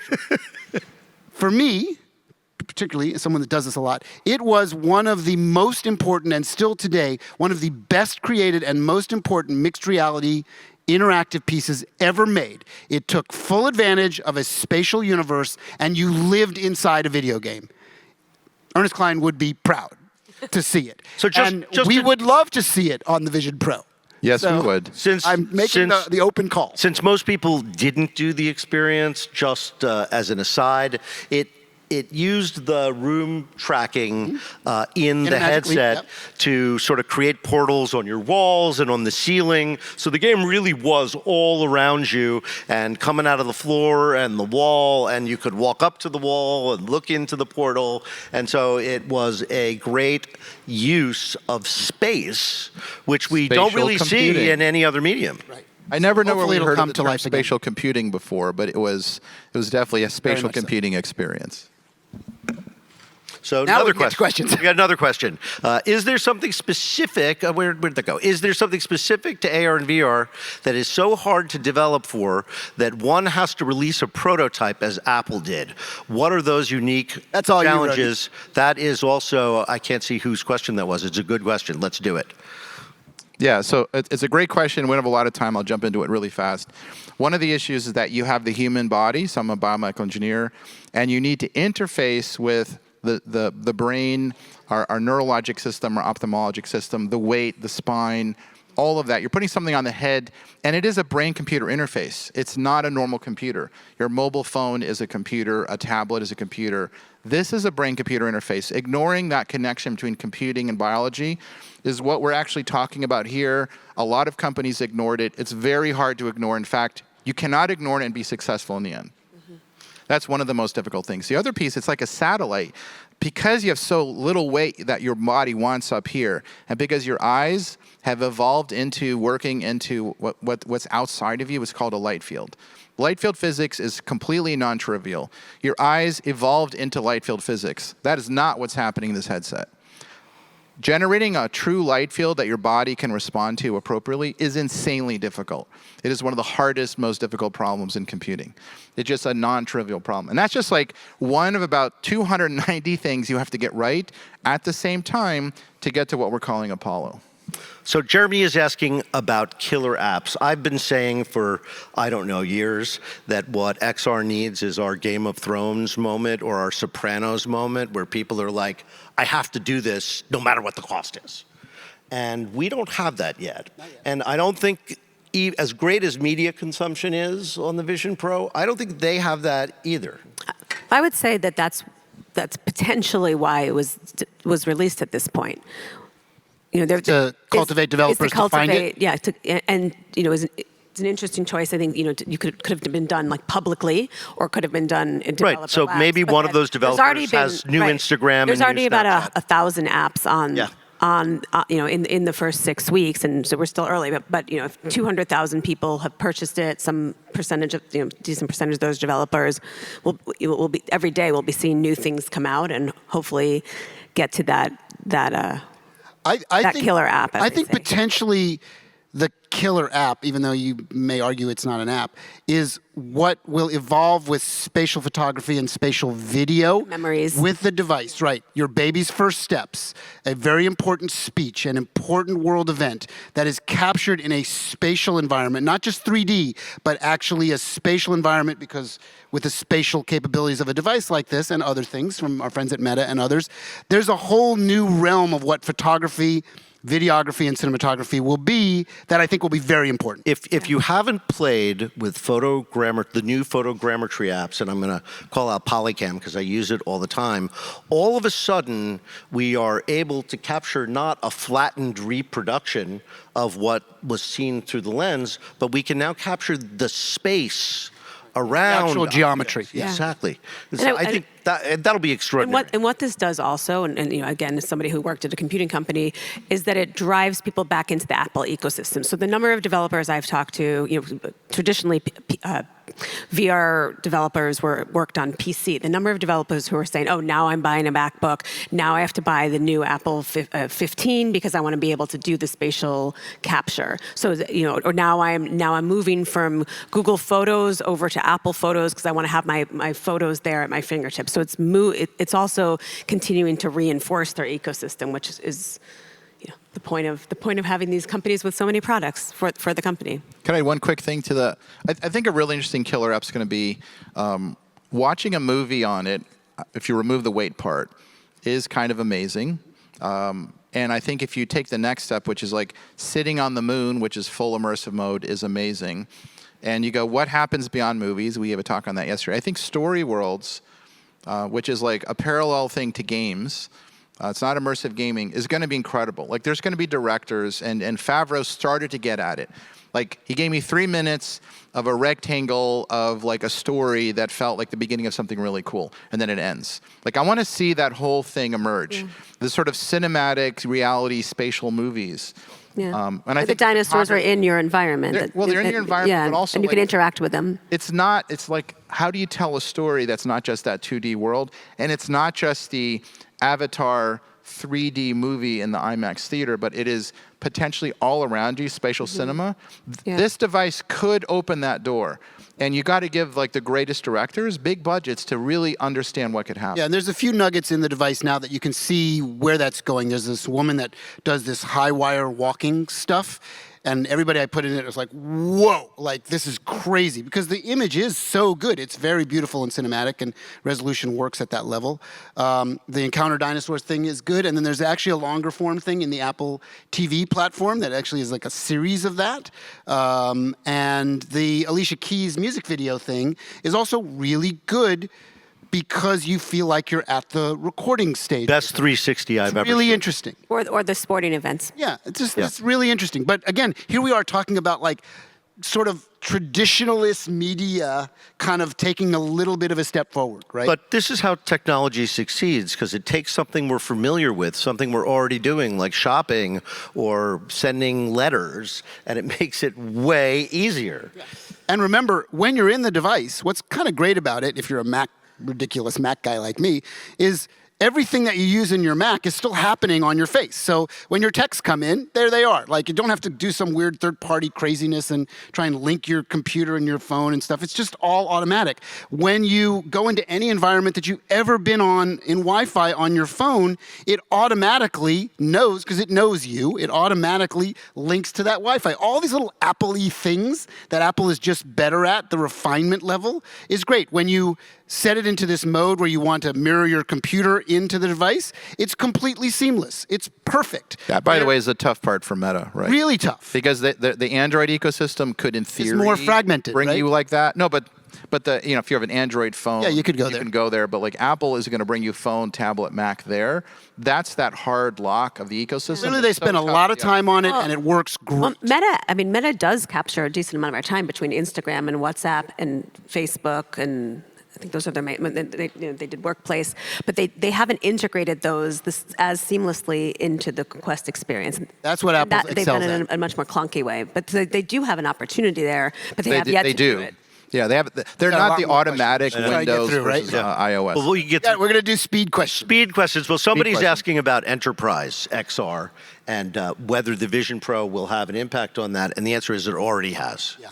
For me, particularly as someone that does this a lot, it was one of the most important, and still today, one of the best created and most important mixed reality interactive pieces ever made. It took full advantage of a spatial universe, and you lived inside a video game. Ernest Cline would be proud to see it. So and we would love to see it on the Vision Pro. Yes, So- we would. I'm making the open call. Since most people didn't do the experience, just as an aside, it used the room tracking in the Magic Leap, headset yep. to sort of create portals on your walls and on the ceiling. So the game really was all around you and coming out of the floor and the wall, and you could walk up to the wall and look into the portal. And so it was a great use of space, which we don't Spatial really see computing. in any other medium. Right. I never know where Hopefully we it'll heard come of the to term life again. spatial computing before, but it was definitely a spatial much so. computing experience. So Now another we can get to question. questions. We got another question. Is there something specific? Where did that go? Is there something specific to AR and VR that is so hard to develop for that one has to release a prototype, as Apple did? What are those unique That's all you wrote. challenges? That is also. I can't see whose question that was. It's a good question. Let's do it. Yeah, so it's a great question. We don't have a lot of time. I'll jump into it really fast. One of the issues is that you have the human body, so I'm a biomedical engineer, and you need to interface with the brain, our neurologic system, our ophthalmologic system, the weight, the spine, all of that. You're putting something on the head, and it is a brain-computer interface. It's not a normal computer. Your mobile phone is a computer, a tablet is a computer. This is a brain-computer interface. Ignoring that connection between computing and biology is what we're actually talking about here. A lot of companies ignored it. It's very hard to ignore. In fact, you cannot ignore it and be successful in the end. That's one of the most difficult things. The other piece, it's like a satellite. because you have so little weight that your body wants up here, and because your eyes have evolved into working into what's outside of you, is called a light field. Light field physics is completely non-trivial. Your eyes evolved into light field physics. That is not what's happening in this headset. Generating a true light field that your body can respond to appropriately is insanely difficult. It is one of the hardest, most difficult problems in computing. It's just a non-trivial problem. And that's just like one of about 290 things you have to get right at the same time to get to what we're calling Apollo. So Jeremy is asking about killer apps. I've been saying for, I don't know, years that what XR needs is our Game of Thrones moment or our Sopranos moment where people are like, I have to do this no matter what the cost is. And we don't have that yet. And I don't think, as great as media consumption is on the Vision Pro, I don't think they have that either. I would say that that's potentially why it was released at this point. You know, To cultivate developers to find it? Yeah, and you know, it's an interesting choice. I think, you know, you could have been done like publicly, or could have been done in developer Right. So labs, maybe but one of those developers has new right. Instagram. There's and already new about Snapchat. 1,000 apps on you know, in the first 6 weeks, and so we're still early. But you know, if 200,000 people have purchased it, some percentage of, you know, decent percentage of those developers will be every day. We'll be seeing new things come out, and hopefully get to that think, killer app. I think potentially the killer app, even though you may argue it's not an app, is what will evolve with spatial photography and spatial video. Memories. With the device, right. Your baby's first steps, a very important speech, an important world event that is captured in a spatial environment, not just 3D, but actually a spatial environment, because with the spatial capabilities of a device like this and other things from our friends at Meta and others, there's a whole new realm of what photography, videography, and cinematography will be that I think will be very important. If you haven't played with the new photogrammetry apps, and I'm going to call out Polycam because I use it all the time, all of a sudden we are able to capture not a flattened reproduction of what was seen through the lens, but we can now capture the space around actual geometry. Yeah. Exactly. And So I think that'll be extraordinary. And what this does also, and you know, again, as somebody who worked at a computing company, is that it drives people back into the Apple ecosystem. So the number of developers I've talked to, you know, traditionally VR developers worked on PC. The number of developers who are saying, "Oh, now I'm buying a MacBook. Now I have to buy the new Apple 15 because I want to be able to do the spatial capture." So you know, or now I'm moving from Google Photos over to Apple Photos because I want to have my photos there at my fingertips. So it's also continuing to reinforce their ecosystem, which is, you know, the point of having these companies with so many products for the company. Can I add one quick thing to the? I think a really interesting killer app is going to be watching a movie on it. If you remove the weight part, is kind of amazing. And I think if you take the next step, which is like sitting on the moon, which is full immersive mode, is amazing. And you go, what happens beyond movies? We have a talk on that yesterday. I think story worlds, which is like a parallel thing to games. It's not immersive gaming, is going to be incredible. Like, there's going to be directors, and Favreau started to get at it. Like, he gave me 3 minutes of a rectangle of like a story that felt like the beginning of something really cool, and then it ends. Like, I want to see that whole thing emerge. Yeah. This sort of cinematic reality spatial movies. Yeah. And I think the dinosaurs are in your environment. They're in your environment, yeah, but also and you like, can interact with them. It's like, how do you tell a story that's not just that 2D world, and it's not just the Avatar 3D movie in the IMAX theater, but it is potentially all around you, spatial cinema. Yeah. This device could open that door. And you got to give like the greatest directors big budgets to really understand what could happen. Yeah, and there's a few nuggets in the device now that you can see where that's going. There's this woman that does this high wire walking stuff, and everybody I put in it was like, whoa, like this is crazy, because the image is so good. It's very beautiful and cinematic, and resolution works at that level. The Encounter Dinosaurs thing is good, and then there's actually a longer form thing in the Apple TV platform that actually is like a series of that. And the Alicia Keys music video thing is also really good, because you feel like you're at the recording stage. Best 360 I've ever seen. Really interesting. Or the sporting events. Yeah, it's really interesting. But again, here we are talking about like sort of traditionalist media kind of taking a little bit of a step forward, right? But this is how technology succeeds, because it takes something we're familiar with, something we're already doing, like shopping or sending letters, and it makes it way easier. And remember, when you're in the device, what's kind of great about it, if you're a ridiculous Mac guy like me, is everything that you use in your Mac is still happening on your face. So when your texts come in, there they are. Like, you don't have to do some weird third-party craziness and try and link your computer and your phone and stuff. It's just all automatic. When you go into any environment that you've ever been on in Wi-Fi on your phone, it automatically knows, because it knows you, it automatically links to that Wi-Fi. All these little Apple-y things that Apple is just better at, the refinement level, is great. When you set it into this mode where you want to mirror your computer into the device, it's completely seamless. It's perfect. That, by the way, is the tough part for Meta, right? Really tough. Because the Android ecosystem could, in theory, more fragmented, bring right? you like that. No, but the if you have an Android phone, yeah, you could go there. You can go there. But like Apple is going to bring you phone, tablet, Mac there. That's that hard lock of the ecosystem. Really, they spend a lot of time on it, and it works great. Well, Meta does capture a decent amount of our time between Instagram and WhatsApp and Facebook, and I think those are their main. They did Workplace, but they haven't integrated those as seamlessly into the Quest experience. That's what Apple excels They've done it at. in a much more clunky way, but they do have an opportunity there, but they have yet to do it. Yeah, they have. They're got a not lot the more automatic questions. Windows Try to get through, versus right? iOS. Well, we can get Yeah, we're going to do speed questions. speed questions. Well, somebody's questions. asking about Enterprise XR and whether the Vision Pro will have an impact on that, and the answer is it already has. Yeah.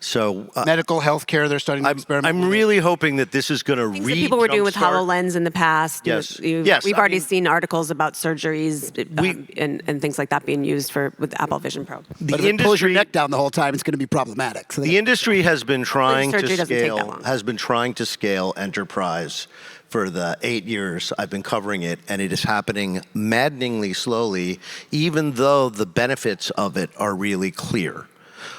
So Medical, healthcare, they're starting to experiment. I'm really hoping that this is going to Things that people were doing with HoloLens in the past. Yes. We've I already mean, seen articles about surgeries and things like that being used with Apple Vision Pro. But if it pulls your neck down the whole time, it's going to be problematic. So The industry has been trying surgery to doesn't take that long. scale Enterprise for the 8 years I've been covering it, and it is happening maddeningly slowly, even though the benefits of it are really clear.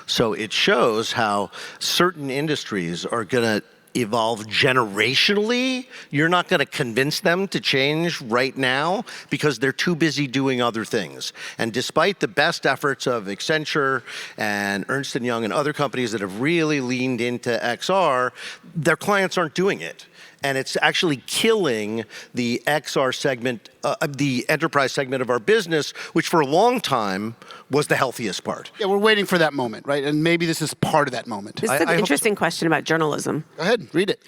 So it shows how certain industries are going to evolve generationally. You're not going to convince them to change right now because they're too busy doing other things. And despite the best efforts of Accenture and Ernst & Young and other companies that have really leaned into XR, their clients aren't doing it. And it's actually killing the XR segment, the enterprise segment of our business, which for a long time was the healthiest part. Yeah, we're waiting for that moment, right? And maybe this is part of that moment. This is an interesting question about journalism. Go ahead, read it.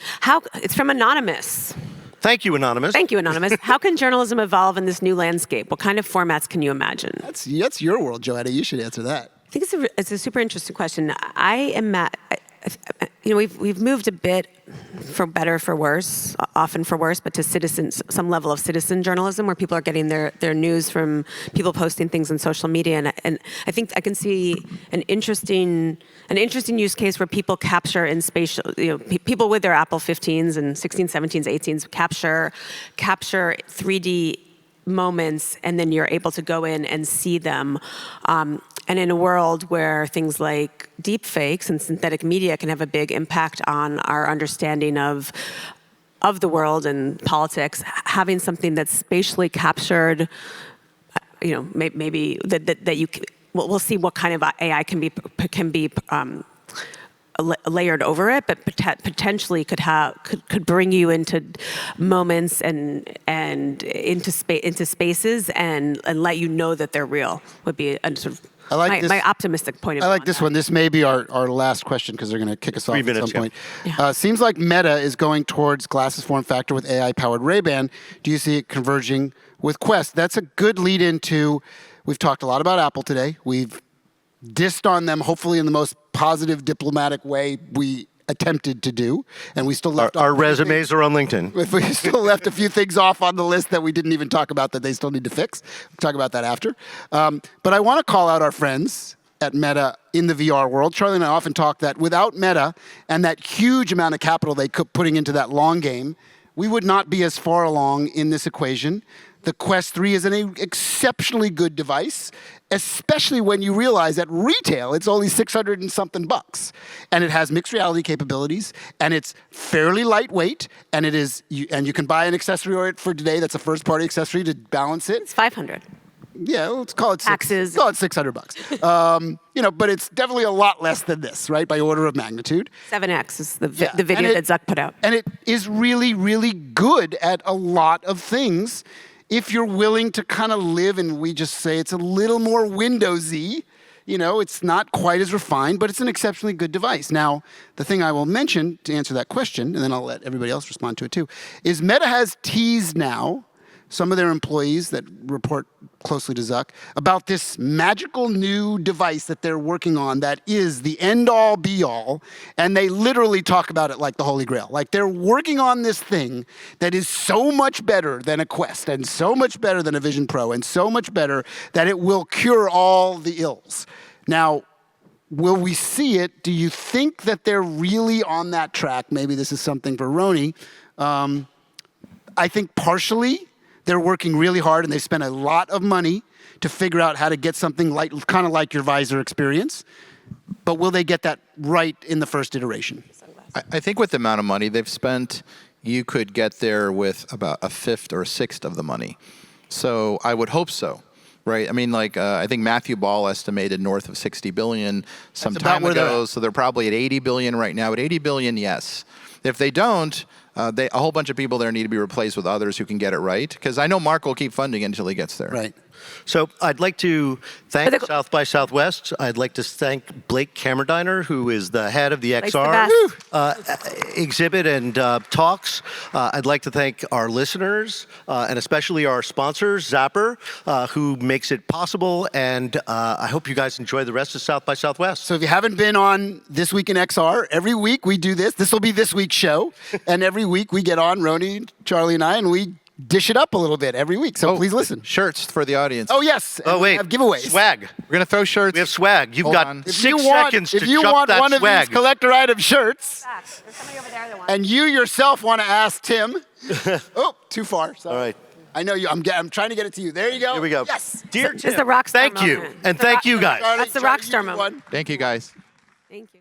It's from Anonymous. Thank you, Anonymous. Thank you, Anonymous. How can journalism evolve in this new landscape? What kind of formats can you imagine? That's your world, Joanna. You should answer that. I think it's a super interesting question. We've moved a bit, for better, for worse, often for worse, but to some level of citizen journalism where people are getting their news from people posting things on social media. And I think I can see an interesting use case where people capture in spatial, people with their Apple 15s and 16s, 17s, 18s capture 3D moments, and then you're able to go in and see them. And in a world where things like deep fakes and synthetic media can have a big impact on our understanding of the world and politics, having something that's spatially captured, maybe that you we'll see what kind of AI can be layered over it, but potentially could bring you into moments and into spaces and let you know that they're real. Would be a sort of my optimistic point of view. I like this one. This may be our last question because they're going to kick us off at some point. Yeah. Seems like Meta is going towards glasses form factor with AI-powered Ray-Ban. Do you see it converging with Quest? That's a good lead into, we've talked a lot about Apple today. We've dissed on them, hopefully in the most positive, diplomatic way we attempted to do, and we still left our resumes are on LinkedIn. We still left a few things off on the list that we didn't even talk about that they still need to fix. We'll talk about that after. But I want to call out our friends at Meta in the VR world. Charlie and I often talk that without Meta and that huge amount of capital they kept putting into that long game, we would not be as far along in this equation. The Quest 3 is an exceptionally good device, especially when you realize at retail it's only $600 and something bucks, and it has mixed reality capabilities, and it's fairly lightweight, and you can buy an accessory for today that's a first-party accessory to balance it. It's $500. yeah, let's call it Taxes. Call it $600. You know, but it's definitely a lot less than this, right? By order of magnitude. 7X is the Yeah, video that Zuck put out. And it is really, really good at a lot of things if you're willing to kind of live, and we just say it's a little more Windowsy. You know, it's not quite as refined, but it's an exceptionally good device. Now, the thing I will mention to answer that question, and then I'll let everybody else respond to it too, is Meta has teased now some of their employees that report closely to Zuck about this magical new device that they're working on that is the end-all, be-all, and they literally talk about it like the Holy Grail. Like they're working on this thing that is so much better than a Quest and so much better than a Vision Pro and so much better that it will cure all the ills. Now, will we see it? Do you think that they're really on that track? Maybe this is something for Roni. I think partially they're working really hard and they spent a lot of money to figure out how to get something like, kind of like your visor experience. But will they get that right in the first iteration? I think with the amount of money they've spent, you could get there with about a fifth or a sixth of the money. So I would hope so. Right. I mean, like, I think Matthew Ball estimated north of 60 billion some time ago. So they're probably at 80 billion right now. At 80 billion, yes. If they don't, a whole bunch of people there need to be replaced with others who can get it right. Because I know Mark will keep funding until he gets there. Right. So I'd like to thank South by Southwest. I'd like to thank Blake Cammerdiner, who is the head of the XR exhibit and talks. I'd like to thank our listeners and especially our sponsor, Zapper, who makes it possible. And I hope you guys enjoy the rest of South by Southwest. So if you haven't been on This Week in XR, every week we do this. This will be this week's show. And every week we get on, Roni, Charlie, and I, and we dish it up a little bit every week, so please listen. Shirts for the audience. Oh, yes. Oh, wait. We have giveaways. Swag. We're going to throw shirts. We have swag. You've got 6 seconds to If you chuck want that one swag. of these collector item shirts, There's somebody over there that wants. and you yourself want to ask Tim. Oh, too far. Sorry. All right. I know you. I'm trying to get it to you. There you go. Here we go. Yes. Dear It's Tim, the rock star thank you. moment. And thank you guys. Charlie, That's the rock star you moment. won. Thank you, guys. Thank you.